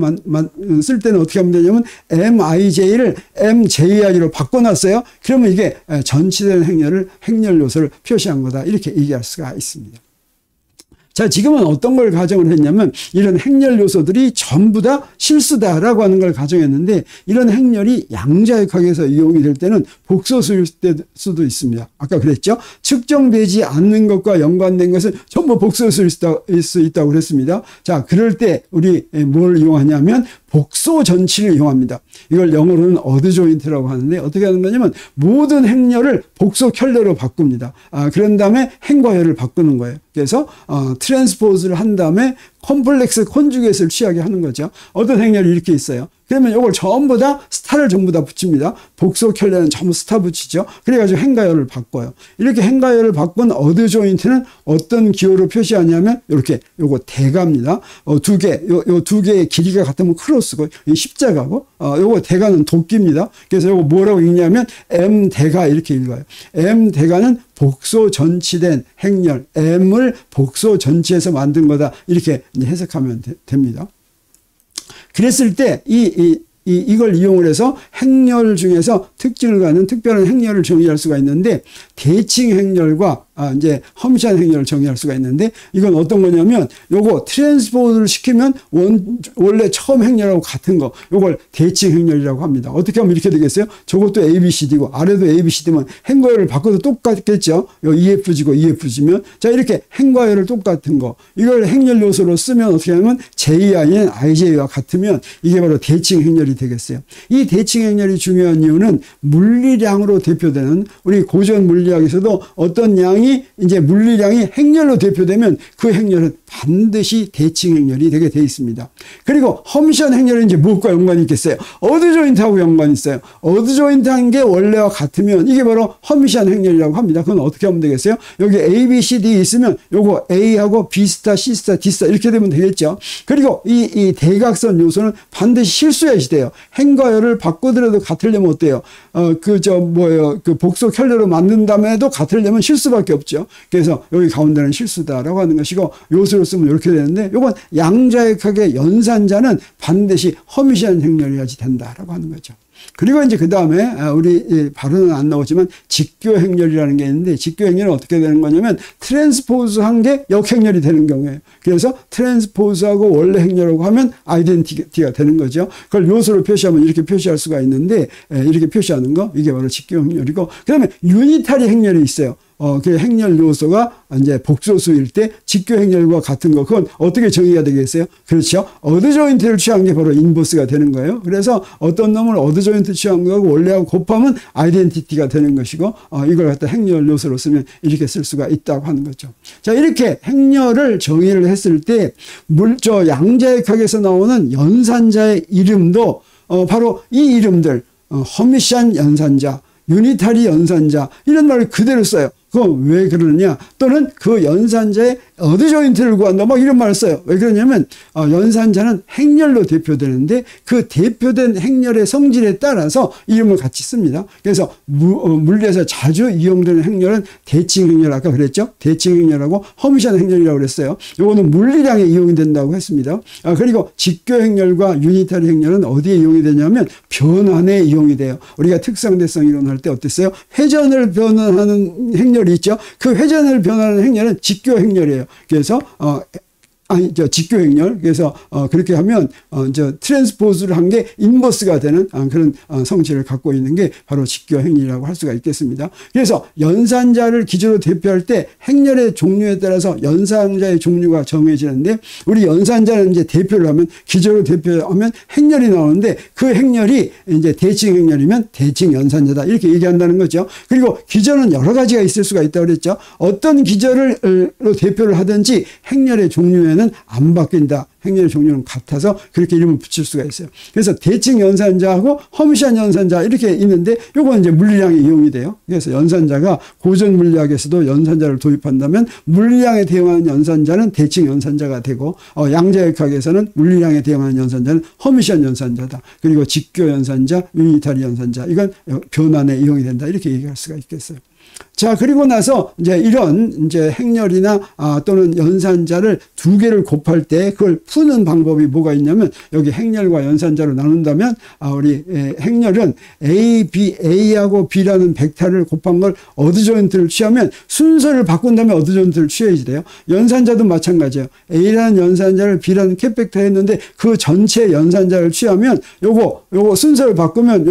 쓸 때는 어떻게 하면 되냐면 MIJ를 MJI로 바꿔놨어요. 그러면 이게 전치된 행렬 요소를 표시한 거다. 이렇게 얘기할 수가 있습니다. 자, 지금은 어떤 걸 가정을 했냐면 이런 행렬 요소들이 전부 다 실수다라고 하는 걸 가정했는데 이런 행렬이 양자역학에서 이용이 될 때는 복소수일 수도 있습니다. 아까 그랬죠? 측정되지 않는 것과 연관된 것은 전부 복소수일 수 있다고 그랬습니다. 자, 그럴 때 우리 뭘 이용하냐면 복소 전치를 이용합니다. 이걸 영어로는 어드 조인트라고 하는데 어떻게 하는 거냐면 모든 행렬을 복소 켤레로 바꿉니다. 그런 다음에 행과 열을 바꾸는 거예요. 그래서 트랜스포즈를 한 다음에 컴플렉스 컨주게이트를 취하게 하는 거죠. 어떤 행렬이 이렇게 있어요. 그러면 이걸 전부 다 스타를 전부 다 붙입니다. 복소 켤레는 전부 스타 붙이죠. 그래가지고 행가열을 바꿔요. 이렇게 행가열을 바꾼 어드 조인트는 어떤 기호로 표시하냐면 이렇게 요거 대가입니다. 두 개, 요 두 개의 길이가 같으면 크로스고 십자가고 요거 대가는 도끼입니다. 그래서 요거 뭐라고 읽냐면 M 대가 이렇게 읽어요. M 대가는 복소 전치된 행렬, M을 복소 전치해서 만든 거다. 이렇게 해석하면 됩니다. 그랬을 때 이걸 이용을 해서 행렬 중에서 특징을 갖는 특별한 행렬을 정의할 수가 있는데, 대칭 행렬과 이제 허미시한 행렬을 정의할 수가 있는데, 이건 어떤 거냐면 요거 트랜스포즈를 시키면 원래 처음 행렬하고 같은 거, 요걸 대칭 행렬이라고 합니다. 어떻게 하면 이렇게 되겠어요? 저것도 ABCD고 아래도 ABCD면 행과 열을 바꿔도 똑같겠죠. 요 EFG고 EFG면, 자, 이렇게 행과 열을 똑같은 거, 이걸 행렬 요소로 쓰면 어떻게 하면 JI는 IJ와 같으면 이게 바로 대칭 행렬이 되겠어요. 이 대칭 행렬이 중요한 이유는 물리량으로 대표되는, 우리 고전 물리학에서도 어떤 양이 이제 물리량이 행렬로 대표되면 그 행렬은 반드시 대칭 행렬이 되게 돼 있습니다. 그리고 허미시한 행렬은 이제 무엇과 연관이 있겠어요? 어드 조인트하고 연관이 있어요. 어드 조인트한 게 원래와 같으면 이게 바로 허미시한 행렬이라고 합니다. 그건 어떻게 하면 되겠어요? 여기 A, B, C, D 있으면 요거 A하고 B 스타, C 스타, D 스타 이렇게 되면 되겠죠. 그리고 이 대각선 요소는 반드시 실수해야지 돼요. 행과 열을 바꾸더라도 같으려면 어때요? 그 복소 켤레로 만든다음에도 같으려면 실수밖에 없죠. 그래서 여기 가운데는 실수다라고 하는 것이고, 요소를 쓰면 이렇게 되는데, 요건 양자역학의 연산자는 반드시 허미시한 행렬이어야지 된다라고 하는 거죠. 그리고 이제 그 다음에 우리 바로는 안 나오지만 직교 행렬이라는 게 있는데, 직교 행렬은 어떻게 되는 거냐면 트랜스포즈 한 게 역행렬이 되는 경우에요. 그래서 트랜스포즈하고 원래 행렬하고 하면 아이덴티티가 되는 거죠. 그걸 요소로 표시하면 이렇게 표시할 수가 있는데, 이렇게 표시하는 거, 이게 바로 직교 행렬이고, 그 다음에 유니타리 행렬이 있어요. 그 행렬 요소가 이제 복소수일 때 직교 행렬과 같은 거, 그건 어떻게 정의가 되겠어요? 그렇죠. 어드 조인트를 취한 게 바로 인버스가 되는 거예요. 그래서 어떤 놈을 어드 조인트 취한 거하고 원래하고 곱하면 아이덴티티가 되는 것이고, 이걸 갖다 행렬 요소로 쓰면 이렇게 쓸 수가 있다고 하는 거죠. 자, 이렇게 행렬을 정의를 했을 때, 양자역학에서 나오는 연산자의 이름도 바로 이 이름들, 허미시한 연산자, 유니타리 연산자, 이런 말을 그대로 써요. 그건 왜 그러느냐? 또는 그 연산자의 어드 조인트를 구한다, 뭐 이런 말을 써요. 왜 그러냐면 연산자는 행렬로 대표되는데 그 대표된 행렬의 성질에 따라서 이름을 같이 씁니다. 그래서 물리에서 자주 이용되는 행렬은 대칭 행렬, 아까 그랬죠? 대칭 행렬하고 허미시한 행렬이라고 그랬어요. 요거는 물리량에 이용이 된다고 했습니다. 그리고 직교 행렬과 유니타리 행렬은 어디에 이용이 되냐면 변환에 이용이 돼요. 우리가 특성대성 이론할 때 어땠어요? 회전을 변환하는 행렬이 있죠. 그 회전을 변환하는 행렬은 직교 행렬이에요. 그래서 직교 행렬. 그래서 그렇게 하면 트랜스포즈를 한 게 인버스가 되는 그런 성질을 갖고 있는 게 바로 직교 행렬이라고 할 수가 있겠습니다. 그래서 연산자를 기준으로 대표할 때 행렬의 종류에 따라서 연산자의 종류가 정해지는데, 우리 연산자는 이제 대표를 하면, 기준으로 대표하면 행렬이 나오는데, 그 행렬이 이제 대칭 행렬이면 대칭 연산자다, 이렇게 얘기한다는 거죠. 그리고 기전은 여러 가지가 있을 수가 있다고 그랬죠. 어떤 기전으로 대표를 하든지 행렬의 종류에는 안 바뀐다. 행렬의 종류는 같아서 그렇게 이름을 붙일 수가 있어요. 그래서 대칭 연산자하고 허미시한 연산자 이렇게 있는데, 요건 이제 물리량에 이용이 돼요. 그래서 연산자가 고전 물리학에서도 연산자를 도입한다면 물리량에 대응하는 연산자는 대칭 연산자가 되고, 양자역학에서는 물리량에 대응하는 연산자는 허미시한 연산자다. 그리고 직교 연산자, 유니타리 연산자, 이건 변환에 이용이 된다, 이렇게 얘기할 수가 있겠어요. 자, 그리고 나서 이제 이런 이제 행렬이나 또는 연산자를 두 개를 곱할 때 그걸 푸는 방법이 뭐가 있냐면, 여기 행렬과 연산자로 나눈다면 우리 행렬은 A하고 B라는 벡터를 곱한 걸 어드 조인트를 취하면 순서를 바꾼 다음에 어드 조인트를 취해야지 돼요. 연산자도 마찬가지예요. A라는 연산자를 B라는 캡 벡터 했는데 그 전체 연산자를 취하면 요거 순서를 바꾸면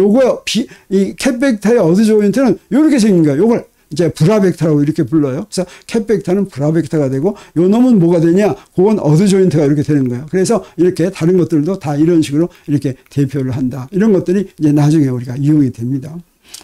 이 캡 벡터의 어드 조인트는 요렇게 생긴 거예요. 요걸 이제 브라 벡터라고 이렇게 불러요. 그래서 캡 벡터는 브라 벡터가 되고, 요 놈은 뭐가 되냐? 그건 어드 조인트가 이렇게 되는 거예요. 그래서 이렇게 다른 것들도 다 이런 식으로 이렇게 대표를 한다. 이런 것들이 이제 나중에 우리가 이용이 됩니다.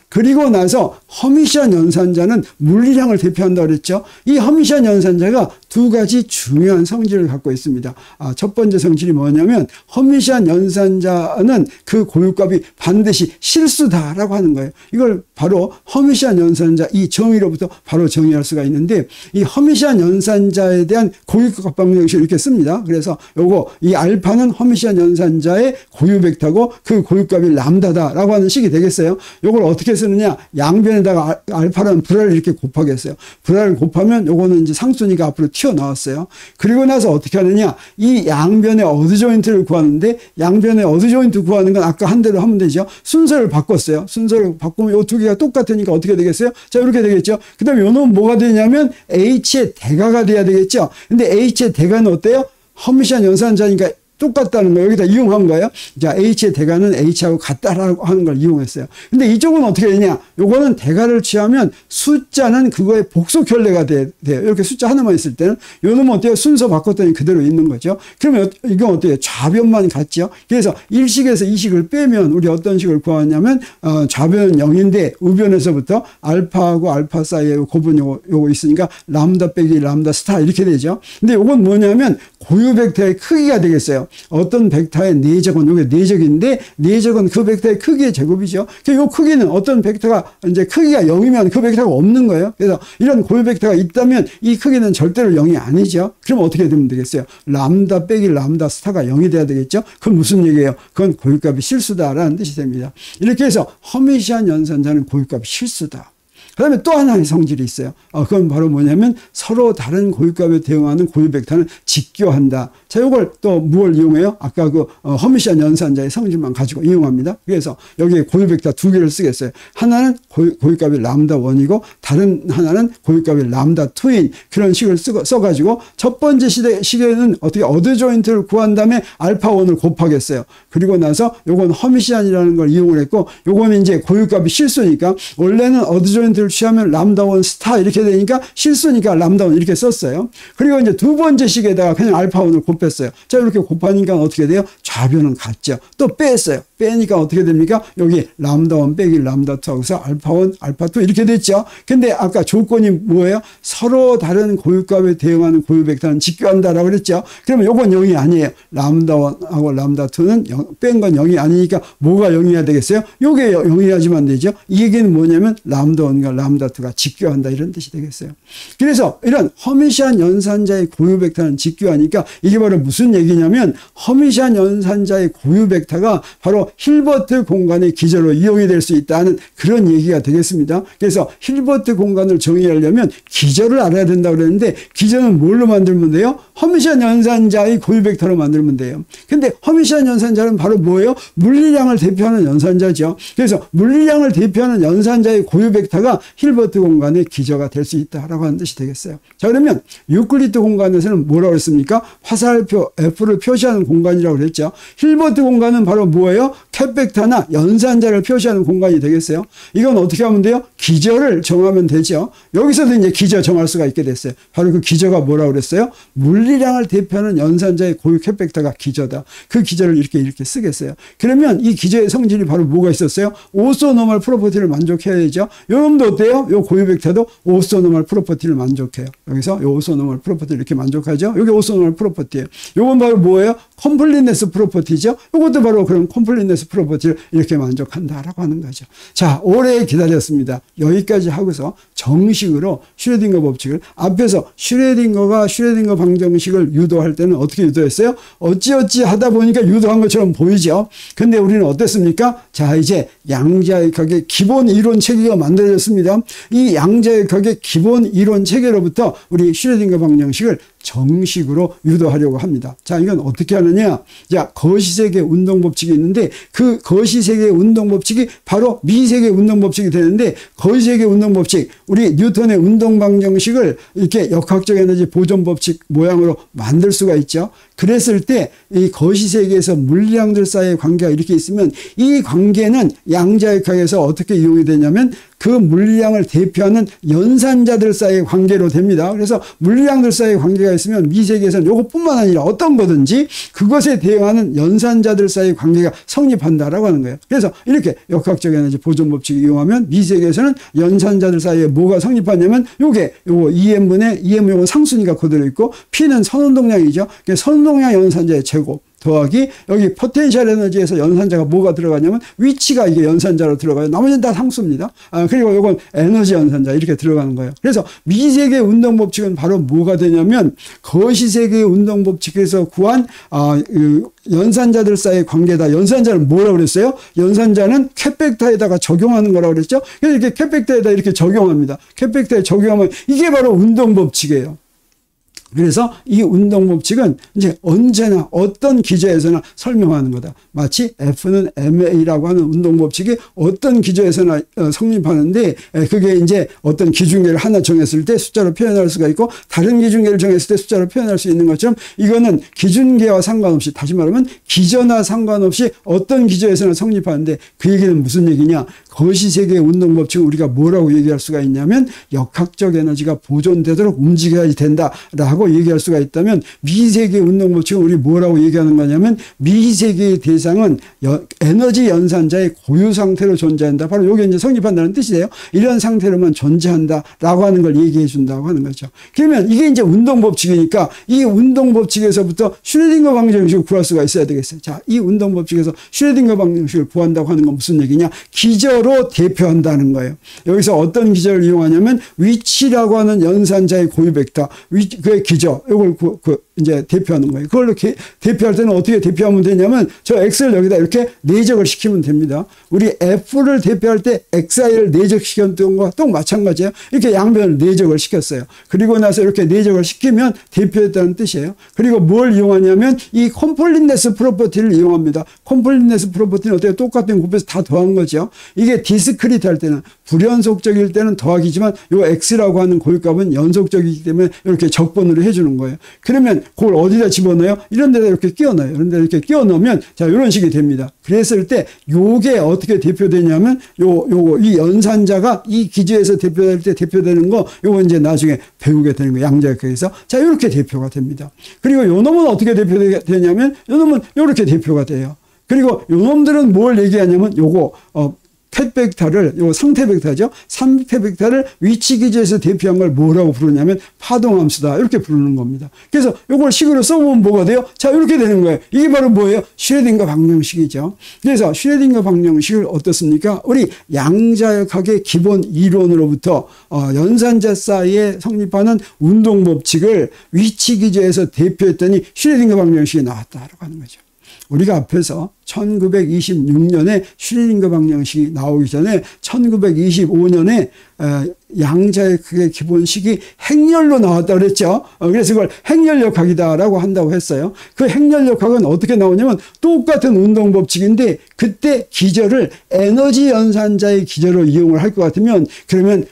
그리고 나서 허미시한 연산자는 물리량을 대표한다고 그랬죠. 이 허미시한 연산자가 두 가지 중요한 성질을 갖고 있습니다. 첫 번째 성질이 뭐냐면, 허미시한 연산자는 그 고유값이 반드시 실수다라고 하는 거예요. 이걸 바로 허미시한 연산자 이 정의로부터 바로 정의할 수가 있는데, 이 허미시한 연산자에 대한 고유값 방정식을 이렇게 씁니다. 그래서 이 알파는 허미시한 연산자의 고유 벡터고 그 고유값이 람다다라고 하는 식이 되겠어요. 이걸 어떻게 쓰느냐? 양변에다가 알파라는 불알을 이렇게 곱하겠어요. 불알을 곱하면 요거는 이제 상순위가 앞으로 튀어나왔어요. 그리고 나서 어떻게 하느냐? 이 양변의 어드 조인트를 구하는데, 양변의 어드 조인트 구하는 건 아까 한 대로 하면 되죠. 순서를 바꿨어요. 순서를 바꾸면 요 두 개가 똑같으니까 어떻게 되겠어요? 자, 이렇게 되겠죠. 그 다음에 요 놈은 뭐가 되냐면 H의 대가가 돼야 되겠죠. 근데 H의 대가는 어때요? 허미시한 연산자니까 똑같다는 거 여기다 이용한 거예요. 자, H의 대가는 H하고 같다라고 하는 걸 이용했어요. 근데 이쪽은 어떻게 되냐? 요거는 대가를 취하면 숫자는 그거의 복속 결례가 돼요. 이렇게 숫자 하나만 있을 때는 요놈은 어때요? 순서 바꿨더니 그대로 있는 거죠. 그러면 이건 어때요? 좌변만 같죠. 그래서 1식에서 2식을 빼면 우리 어떤 식을 구하냐면 좌변은 0인데 우변에서부터 알파하고 알파 사이에 고분 요거 있으니까 람다 빼기 람다 스타 이렇게 되죠. 근데 요건 뭐냐면 고유 벡터의 크기가 되겠어요. 어떤 벡터의 내적은 이게 내적인데 내적은 그 벡터의 크기의 제곱이죠. 이 크기는 어떤 벡터가 이제 크기가 0이면 그 벡터가 없는 거예요. 그래서 이런 고유 벡터가 있다면 이 크기는 절대로 0이 아니죠. 그럼 어떻게 되면 되겠어요? 람다 빼기 람다 스타가 0이 돼야 되겠죠. 그건 무슨 얘기예요? 그건 고유값이 실수다라는 뜻이 됩니다. 이렇게 해서 허미시한 연산자는 고유값이 실수다. 그 다음에 또 하나의 성질이 있어요. 그건 바로 뭐냐면 서로 다른 고유값에 대응하는 고유 벡터는 직교한다. 자, 이걸 또 무엇을 이용해요? 아까 그 허미시한 연산자의 성질만 가지고 이용합니다. 그래서 여기에 고유 벡터 두 개를 쓰겠어요. 하나는 고유값이 람다 1이고 다른 하나는 고유값이 람다 2인 그런 식을 써가지고 첫 번째 시계는 어떻게 어드 조인트를 구한 다음에 알파 1을 곱하겠어요. 그리고 나서 요건 허미시한이라는 걸 이용을 했고 요거는 이제 고유값이 실수니까 원래는 어드 조인트를 취하면 람다 1 스타 이렇게 되니까 실수니까 람다 1 이렇게 썼어요. 그리고 이제 두 번째 식에다가 그냥 알파 1을 곱했어요. 자, 이렇게 곱하니까 어떻게 돼요? 좌변은 같죠. 또 뺐어요. 빼니까 어떻게 됩니까? 여기 람다 1 빼기 람다 2 하고서 알파 1, 알파 2 이렇게 됐죠. 근데 아까 조건이 뭐예요? 서로 다른 고유값에 대응하는 고유 벡터는 직교한다라고 그랬죠. 그러면 요건 0이 아니에요. 람다 1하고 람다 2는 뺀 건 0이 아니니까 뭐가 0이어야 되겠어요? 요게 0이어야지만 되죠. 이 얘기는 뭐냐면 람다 1과 람다 2가 직교한다 이런 뜻이 되겠어요. 그래서 이런 허미시한 연산자의 고유 벡터는 직교하니까 이게 바로 무슨 얘기냐면 허미시한 연산자의 고유 벡터가 바로 힐버트 공간의 기저로 이용이 될 수 있다는 그런 얘기가 되겠습니다. 그래서 힐버트 공간을 정의하려면 기저를 알아야 된다고 그랬는데 기저는 뭘로 만들면 돼요? 허미시한 연산자의 고유 벡터로 만들면 돼요. 근데 허미시한 연산자는 바로 뭐예요? 물리량을 대표하는 연산자죠. 그래서 물리량을 대표하는 연산자의 고유 벡터가 힐버트 공간의 기저가 될 수 있다라고 하는 뜻이 되겠어요. 자, 그러면 유클리드 공간에서는 뭐라고 했습니까? 화살표 F를 표시하는 공간이라고 그랬죠. 힐버트 공간은 바로 뭐예요? 캡 벡터나 연산자를 표시하는 공간이 되겠어요. 이건 어떻게 하면 돼요? 기저를 정하면 되죠. 여기서도 이제 기저 정할 수가 있게 됐어요. 바로 그 기저가 뭐라고 그랬어요? 물리량을 대표하는 연산자의 고유 캡 벡터가 기저다. 그 기저를 이렇게 쓰겠어요. 그러면 이 기저의 성질이 바로 뭐가 있었어요? 오소노멀 프로퍼티를 만족해야 되죠. 요놈도 어때요? 요 고유 벡터도 오소노멀 프로퍼티를 만족해요. 여기서 요 오소노멀 프로퍼티를 이렇게 만족하죠. 여기 오소노멀 프로퍼티예요. 요건 바로 뭐예요? 컴플리트네스 프로퍼티죠. 요것도 바로 그런 컴플리트네스 프로퍼티를 이렇게 만족한다라고 하는 거죠. 자, 오래 기다렸습니다. 여기까지 하고서 정식으로 슈레딩거 법칙을 앞에서 슈레딩거 방정식을 유도할 때는 어떻게 유도했어요? 어찌어찌 하다 보니까 유도한 것처럼 보이죠. 근데 우리는 어땠습니까? 자, 이제 양자역학의 기본 이론 체계가 만들어졌습니다. 이 양자역학의 기본 이론 체계로부터 우리 슈레딩거 방정식을 정식으로 유도하려고 합니다. 자, 이건 어떻게 하느냐? 자, 거시세계 운동법칙이 있는데 그 거시세계 운동법칙이 바로 미세계 운동법칙이 되는데 거시세계 운동법칙, 우리 뉴턴의 운동방정식을 이렇게 역학적 에너지 보존법칙 모양으로 만들 수가 있죠. 그랬을 때 이 거시세계에서 물리량들 사이의 관계가 이렇게 있으면 이 관계는 양자역학에서 어떻게 이용이 되냐면 그 물리량을 대표하는 연산자들 사이의 관계로 됩니다. 그래서 물리량들 사이의 관계가 있으면 미세계에서는 이것뿐만 아니라 어떤 거든지 그것에 대응하는 연산자들 사이의 관계가 성립한다라고 하는 거예요. 그래서 이렇게 역학적 에너지 보존법칙을 이용하면 미세계에서는 연산자들 사이에 뭐가 성립하냐면 요거 EM분의 EM 요건 상순위가 그대로 있고 P는 선운동량이죠. 선운동량 연산자의 제곱. 더하기 여기 포텐셜 에너지에서 연산자가 뭐가 들어가냐면 위치가 이게 연산자로 들어가요. 나머지는 다 상수입니다. 그리고 이건 에너지 연산자 이렇게 들어가는 거예요. 그래서 미세계의 운동 법칙은 바로 뭐가 되냐면 거시세계의 운동 법칙에서 구한 연산자들 사이의 관계다. 연산자는 뭐라고 그랬어요? 연산자는 캣벡터에다가 적용하는 거라고 그랬죠? 그래서 이렇게 캣벡터에다 이렇게 적용합니다. 캣벡터에 적용하면 이게 바로 운동 법칙이에요. 그래서 이 운동 법칙은 이제 언제나 어떤 기저에서나 설명하는 거다. 마치 F는 ma라고 하는 운동 법칙이 어떤 기저에서나 성립하는데 그게 이제 어떤 기준계를 하나 정했을 때 숫자로 표현할 수가 있고 다른 기준계를 정했을 때 숫자로 표현할 수 있는 것처럼 이거는 기준계와 상관없이 다시 말하면 기저나 상관없이 어떤 기저에서나 성립하는데 그 얘기는 무슨 얘기냐? 거시세계의 운동 법칙은 우리가 뭐라고 얘기할 수가 있냐면 역학적 에너지가 보존되도록 움직여야 된다라고 얘기할 수가 있다면 미세계의 운동 법칙은 우리 뭐라고 얘기하는 거냐면 미세계의 대상은 에너지 연산자의 고유 상태로 존재한다. 바로 이게 이제 성립한다는 뜻이에요. 이런 상태로만 존재한다라고 하는 걸 얘기해 준다고 하는 거죠. 그러면 이게 이제 운동 법칙이니까 이 운동 법칙에서부터 슈레딩거 방정식을 구할 수가 있어야 되겠어요. 자, 이 운동 법칙에서 슈레딩거 방정식을 구한다고 하는 건 무슨 얘기냐? 기저로 대표한다는 거예요. 여기서 어떤 기저를 이용하냐면 위치라고 하는 연산자의 고유 벡터, 그의 기저, 이걸 이제 대표하는 거예요. 그걸로 대표할 때는 어떻게 대표하면 되냐면 저 X를 여기다 이렇게 내적을 시키면 됩니다. 우리 F를 대표할 때 XI를 내적시켰던 것과 또 마찬가지예요. 이렇게 양변을 내적을 시켰어요. 그리고 나서 이렇게 내적을 시키면 대표했다는 뜻이에요. 그리고 뭘 이용하냐면 이 컴플리트네스 프로퍼티를 이용합니다. 컴플리트네스 프로퍼티는 어때요? 똑같은 곱해서 다 더한 거죠. 이게 디스크리트 할 때는 불연속적일 때는 더하기지만 요 X라고 하는 고유값은 연속적이기 때문에 이렇게 적분으로 해주는 거예요. 그러면 그걸 어디다 집어넣어요? 이런 데다 이렇게 끼워 넣어요. 이런 데다 이렇게 끼워 넣으면 자, 이런 식이 됩니다. 그랬을 때 요게 어떻게 대표되냐면 이 연산자가 이 기저에서 대표될 때 대표되는 거 요거 이제 나중에 배우게 되는 거예요. 양자역학에서. 자, 이렇게 대표가 됩니다. 그리고 요 놈은 어떻게 대표되냐면 요 놈은 이렇게 대표가 돼요. 그리고 요 놈들은 뭘 얘기하냐면 요거 펫벡터를 요 상태 벡터죠. 상태 벡터를 위치 기저에서 대표한 걸 뭐라고 부르냐면 파동함수다. 이렇게 부르는 겁니다. 그래서 요걸 식으로 써보면 뭐가 돼요? 자, 이렇게 되는 거예요. 이게 바로 뭐예요? 슈레딩거 방정식이죠. 그래서 슈레딩거 방정식을 어떻습니까? 우리 양자역학의 기본 이론으로부터 연산자 사이에 성립하는 운동 법칙을 위치 기저에서 대표했더니 슈레딩거 방정식이 나왔다라고 하는 거죠. 우리가 앞에서 1926년에 슈레딩거 방정식이 나오기 전에 1925년에 양자역학의 기본식이 행렬로 나왔다고 그랬죠. 그래서 그걸 행렬역학이다라고 한다고 했어요. 그 행렬역학은 어떻게 나오냐면 똑같은 운동 법칙인데 그때 기저를 에너지 연산자의 기저로 이용을 할 것 같으면 그러면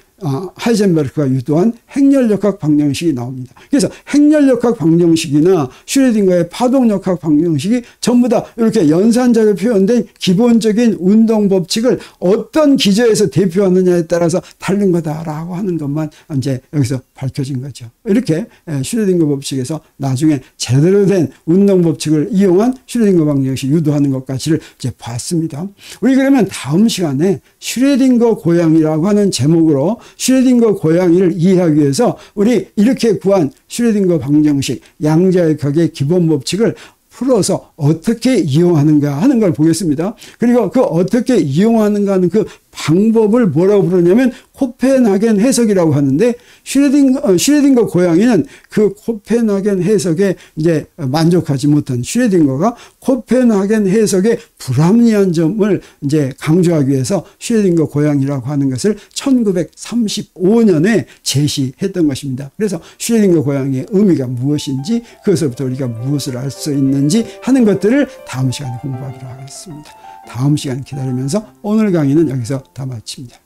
하이젠베르크가 유도한 행렬역학 방정식이 나옵니다. 그래서 행렬역학 방정식이나 슈레딩거의 파동역학 방정식이 전부 다 이렇게 연산자로 표현된 기본적인 운동 법칙을 어떤 기저에서 대표하느냐에 따라서 다른 거다라고 하는 것만 이제 여기서 밝혀진 거죠. 이렇게 슈레딩거 법칙에서 나중에 제대로 된 운동 법칙을 이용한 슈레딩거 방정식 유도하는 것까지를 이제 봤습니다. 우리 그러면 다음 시간에 슈레딩거 고양이라고 하는 제목으로 슈레딩거 고양이를 이해하기 위해서 우리 이렇게 구한 슈레딩거 방정식, 양자역학의 기본 법칙을 풀어서 어떻게 이용하는가 하는 걸 보겠습니다. 그리고 그 어떻게 이용하는가 하는 그 방법을 뭐라고 부르냐면 코펜하겐 해석이라고 하는데 슈레딩거 고양이는 그 코펜하겐 해석에 이제 만족하지 못한 슈레딩거가 코펜하겐 해석의 불합리한 점을 이제 강조하기 위해서 슈레딩거 고양이라고 하는 것을 1935년에 제시했던 것입니다. 그래서 슈레딩거 고양이의 의미가 무엇인지 그것부터 우리가 무엇을 알 수 있는지 하는 것들을 다음 시간에 공부하기로 하겠습니다. 다음 시간 기다리면서 오늘 강의는 여기서 다 마칩니다.